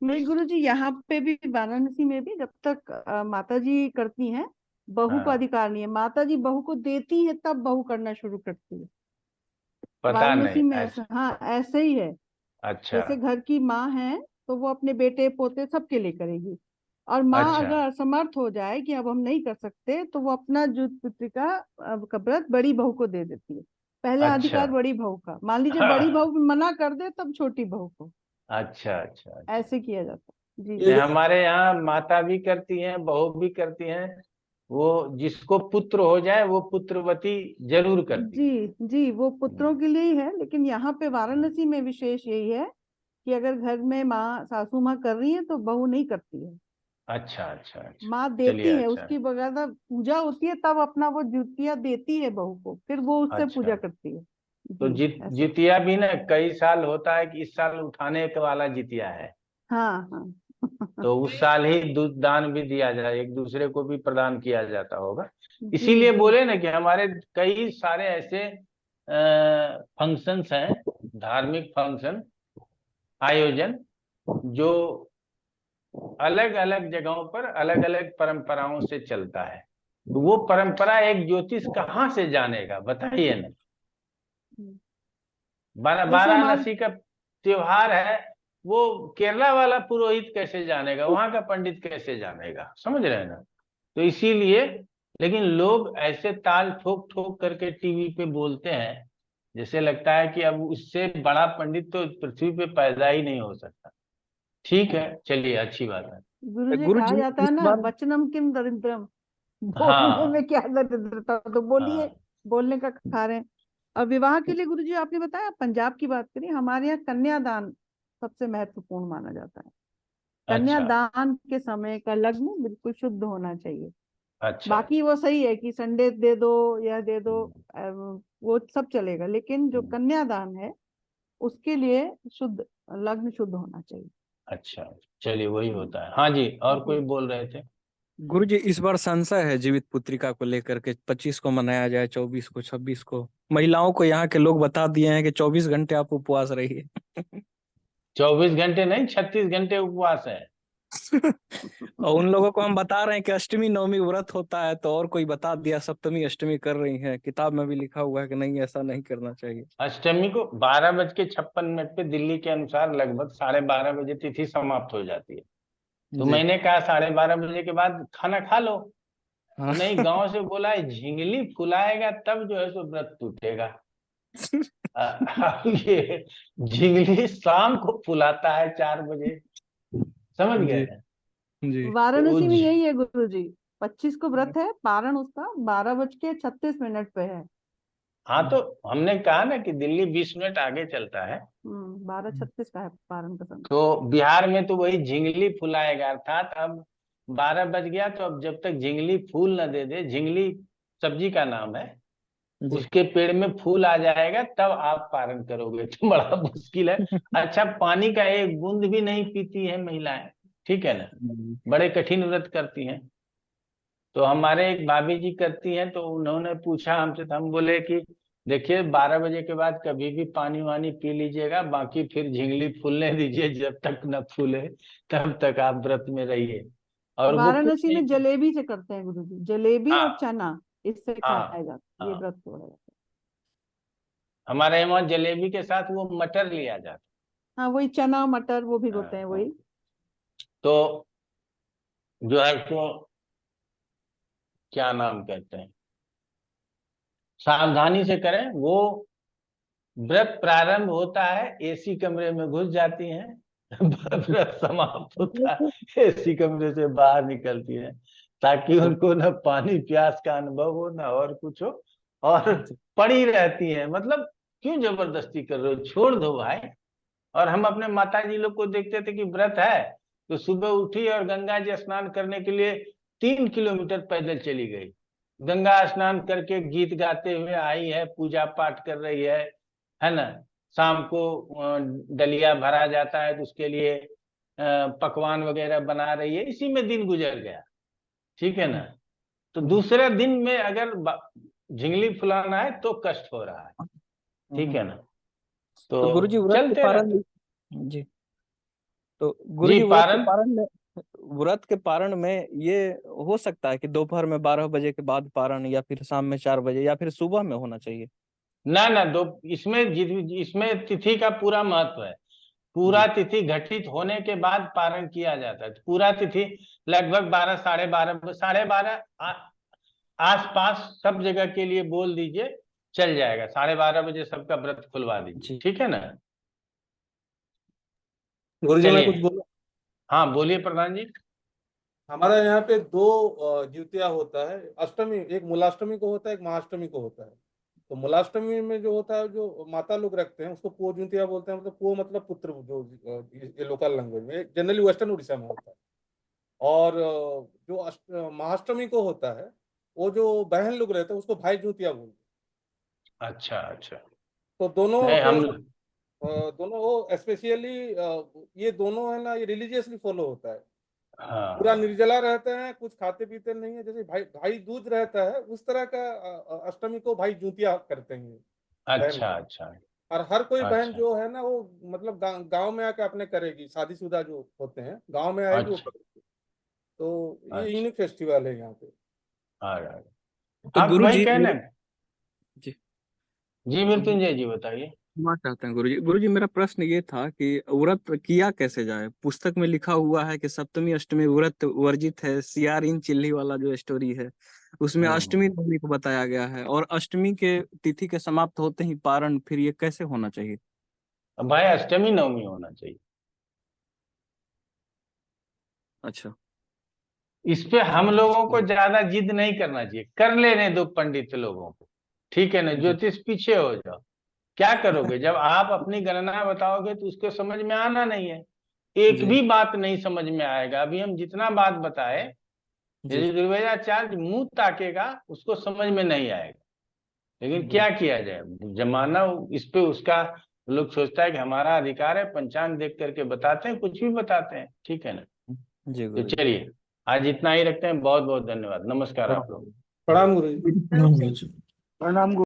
नहीं गुरुजी, यहाँ पे भी वाराणसी में भी जब तक माता जी करती हैं, बहू को हाँ, अधिकार नहीं है। माता जी बहू को देती है तब बहू करना शुरू करती है। पता नहीं वाराणसी में ऐसा। ऐसा, हाँ ऐसे ही है। अच्छा जैसे घर की माँ है तो वो अपने बेटे पोते सबके लिए करेगी, और माँ अच्छा। अगर असमर्थ हो जाए कि अब हम नहीं कर सकते, तो वो अपना जो पुत्रिका का व्रत बड़ी बहू को दे देती है। पहले अच्छा अधिकार बड़ी बहू का, मान लीजिए बड़ी बहू मना कर दे तब छोटी बहू को, अच्छा अच्छा अच्छा। ऐसे किया जाता है जी। नहीं, हमारे यहाँ माता भी करती हैं, बहू भी करती हैं। वो जिसको पुत्र हो जाए वो पुत्रवती जरूर करती है। जी जी, वो पुत्रों हम्म, के लिए ही है, लेकिन यहाँ पे वाराणसी में विशेष यही है कि अगर घर में माँ, सासू माँ कर रही है तो बहू नहीं करती है। अच्छा अच्छा अच्छा। माँ चलिए देती है, अच्छा उसकी बकायदा पूजा होती है, तब अपना वो जुतिया देती है बहू को, फिर वो उससे अच्छा। पूजा करती है तो जी। ऐसा, जितिया भी ना कई साल होता है कि इस साल उठाने के वाला जितिया है, हाँ हाँ तो उस साल ही दूध दान भी दिया जाए, एक दूसरे को भी प्रदान किया जाता होगा। जी इसीलिए जी बोले ना कि हमारे कई सारे ऐसे फंक्शंस हैं, धार्मिक फंक्शन, आयोजन, जो अलग अलग जगहों पर अलग अलग परंपराओं से चलता है। तो वो परंपरा एक ज्योतिष कहाँ से जानेगा, बताइए ना। जैसे हमारे, वाराणसी का त्योहार है, वो केरला वाला पुरोहित कैसे जानेगा, वहां का पंडित कैसे जानेगा, समझ रहे हैं ना। तो इसीलिए, लेकिन लोग ऐसे ताल ठोक ठोक करके टीवी पे बोलते हैं, जैसे लगता है कि अब उससे बड़ा पंडित तो पृथ्वी पे पैदा ही नहीं हो सकता। ठीक है, चलिए अच्छी बात है। गुरु जी कहा गुरुजी जाता इस है ना, बार वचनम किम दरिद्रम, बोलने में हाँ क्या दरिद्रता, तो बोलिए, हाँ। बोलने का खा रहे हैं। और विवाह के लिए गुरुजी आपने बताया, पंजाब की बात करी, हमारे यहाँ कन्यादान सबसे महत्वपूर्ण माना जाता है। अच्छा कन्यादान के समय का लग्न बिल्कुल शुद्ध होना चाहिए। अच्छा। बाकी वो सही है कि संडे दे दो या दे दो, वो सब चलेगा, लेकिन जो हम्म, कन्यादान है उसके लिए शुद्ध लग्न शुद्ध होना चाहिए। अच्छा चलिए वही होता है। हाँ जी, और कोई जी बोल रहे थे? गुरुजी इस बार संशय है जीवित पुत्रिका को लेकर के, 25 को मनाया जाए, 24 को, 26 को। महिलाओं को यहाँ के लोग बता दिए हैं कि 24 घंटे आप उपवास रहिए। 24 घंटे नहीं, 36 घंटे उपवास है। और उन लोगों को हम बता रहे हैं कि अष्टमी नवमी व्रत होता है, तो और कोई बता दिया सप्तमी अष्टमी कर रही है। किताब में भी लिखा हुआ है कि नहीं, ऐसा नहीं करना चाहिए। अष्टमी को 12:56 पे दिल्ली के अनुसार लगभग 12:30 तिथि समाप्त हो जाती है। तो जी। मैंने कहा 12:30 के बाद खाना खा लो। हाँ। तो नहीं, गांव से बोला है झिंगली फुलाएगा तब जो है सो व्रत टूटेगा। ये झिंगली शाम को फुलाता है 4 बजे, समझ जी। गए? जी। वाराणसी में तो यही है गुरुजी, 25 को व्रत है, पारण उसका 12:36 पे है। हाँ, तो हमने कहा ना कि दिल्ली 20 मिनट आगे चलता है। 12:36 का है पारण का समय। तो बिहार में तो वही झिंगली फुलाएगा, अर्थात अब 12 बज गया तो अब जब तक झिंगली फूल न दे दे, झिंगली सब्जी का नाम है, जी। उसके पेड़ में फूल आ जाएगा तब आप पारण करोगे। तो बड़ा मुश्किल है। अच्छा, पानी का एक बूंद भी नहीं पीती है महिलाएं, ठीक है ना, बड़े कठिन व्रत करती हैं। तो हमारे एक भाभी जी करती हैं, तो उन्होंने पूछा हमसे, तो हम बोले कि देखिए 12 बजे के बाद कभी भी पानी वानी पी लीजिएगा, बाकी फिर झिंगली फूलने दीजिए, जब तक न फूले तब तक आप व्रत में रहिए। और वो कुछ वाराणसी नहीं। में जलेबी से करते हैं गुरुजी, जलेबी और हाँ चना, इससे हाँ खाया जाता है, ये हाँ, व्रत तोड़ा जाता हमारे यहाँ जलेबी के साथ वो मटर लिया जाता है। हाँ, वही चना मटर वो है। भिगोते हैं हाँ, वही। तो जो है तो क्या नाम कहते हैं, सावधानी से करें। वो व्रत प्रारंभ होता है, एसी कमरे में घुस जाती हैं, व्रत समाप्त होता है, एसी कमरे से बाहर निकलती हैं, ताकि उनको न पानी प्यास का अनुभव हो न और कुछ हो, और पड़ी रहती हैं। मतलब क्यों जबरदस्ती कर रहे हो, छोड़ दो भाई। और हम अपने माता जी लोग को देखते थे कि व्रत है तो सुबह उठी और गंगा जी स्नान करने के लिए 3 किलोमीटर पैदल चली गई, गंगा स्नान करके गीत गाते हुए आई है, पूजा पाठ कर रही है ना। शाम को डलिया भरा जाता है तो उसके लिए पकवान वगैरह बना रही है, इसी में दिन गुजर गया, ठीक है ना। तो दूसरे दिन में अगर झिंगली फुलाना है तो कष्ट हो रहा है, ठीक है ना। तो गुरुजी तो व्रत के चलते पारण रहते। जी, तो जी, गुरुजी पारण। व्रत के पारण में ये हो सकता है कि दोपहर में 12 बजे के बाद पारण, या फिर शाम में 4 बजे, या फिर सुबह में होना चाहिए? ना ना, दो इसमें इसमें तिथि का पूरा महत्व है। पूरा जी। तिथि घटित होने के बाद पारण किया जाता है। तो पूरा तिथि लगभग 12, 12:30, 12:30 आसपास सब जगह के लिए बोल दीजिए, चल जाएगा। 12:30 सबका व्रत खुलवा दीजिए, जी। ठीक है ना। गुरुजी मैं चलिए, कुछ बोलूं? हाँ बोलिए प्रधान जी। हमारा यहाँ पे दो द्वितीया होता है। अष्टमी, एक मूलाष्टमी को होता है, एक महाअष्टमी को होता है। तो मूलाष्टमी में जो होता है, जो माता लोग रखते हैं, उसको पो द्वितीया बोलते हैं। मतलब पो मतलब पुत्र, जो ये लोकल लैंग्वेज में, जनरली वेस्टर्न उड़ीसा में होता है। और जो महाअष्टमी को होता है, वो जो बहन लोग रहते हैं उसको भाई द्वितीया बोलते हैं। अच्छा अच्छा। तो दोनों नहीं को हम। दोनों वो स्पेशली, ये दोनों है ना, ये रिलीजियसली फॉलो होता है। पूरा हाँ, निर्जला रहते हैं, कुछ खाते पीते नहीं है। जैसे भाई भाई दूज रहता है, उस तरह का अष्टमी को भाई जूतिया करते हैं बहन अच्छा लोग। अच्छा और हर कोई बहन अच्छा जो है ना, वो मतलब गांव में आके अपने करेगी। शादीशुदा जो होते हैं गांव में आएगी वो अच्छा करेगी। तो ये अच्छा। यूनिक फेस्टिवल है यहाँ पे। आ रहा है। तो हाँ, वही गुरुजी कहना। जी, जी मृत्युंजय जी बताइए। क्षमा चाहते हैं गुरुजी। गुरुजी मेरा प्रश्न ये था कि व्रत किया कैसे जाए? पुस्तक में लिखा हुआ है कि सप्तमी अष्टमी व्रत वर्जित है, सियार इन चिल्ली वाला जो स्टोरी है उसमें अष्टमी हम्म। नवमी को बताया गया है, और अष्टमी के तिथि के समाप्त होते ही पारण, फिर ये कैसे होना चाहिए? अब भाई अष्टमी नवमी होना चाहिए। अच्छा। इस पे हम लोगों को ज्यादा जिद नहीं करना चाहिए, कर लेने दो पंडित लोगों को, ठीक है ना। जी। ज्योतिष पीछे हो जाओ। क्या करोगे जब आप अपनी गणना बताओगे तो उसको समझ में आना नहीं है, एक जी। भी बात नहीं समझ में आएगा। अभी हम जितना बात बताए, जी। यदि दुर्वेदाचार्य मुंह ताकेगा उसको समझ में नहीं आएगा। लेकिन जी। क्या किया जाए, जमाना इस पे उसका, लोग सोचता है कि हमारा अधिकार है, पंचांग देख करके बताते हैं, कुछ भी बताते हैं, ठीक है ना। जी तो गुरुजी। चलिए, आज इतना ही रखते हैं। बहुत बहुत धन्यवाद, नमस्कार आप लोग। प्रणाम गुरु जी। प्रणाम सर। प्रणाम।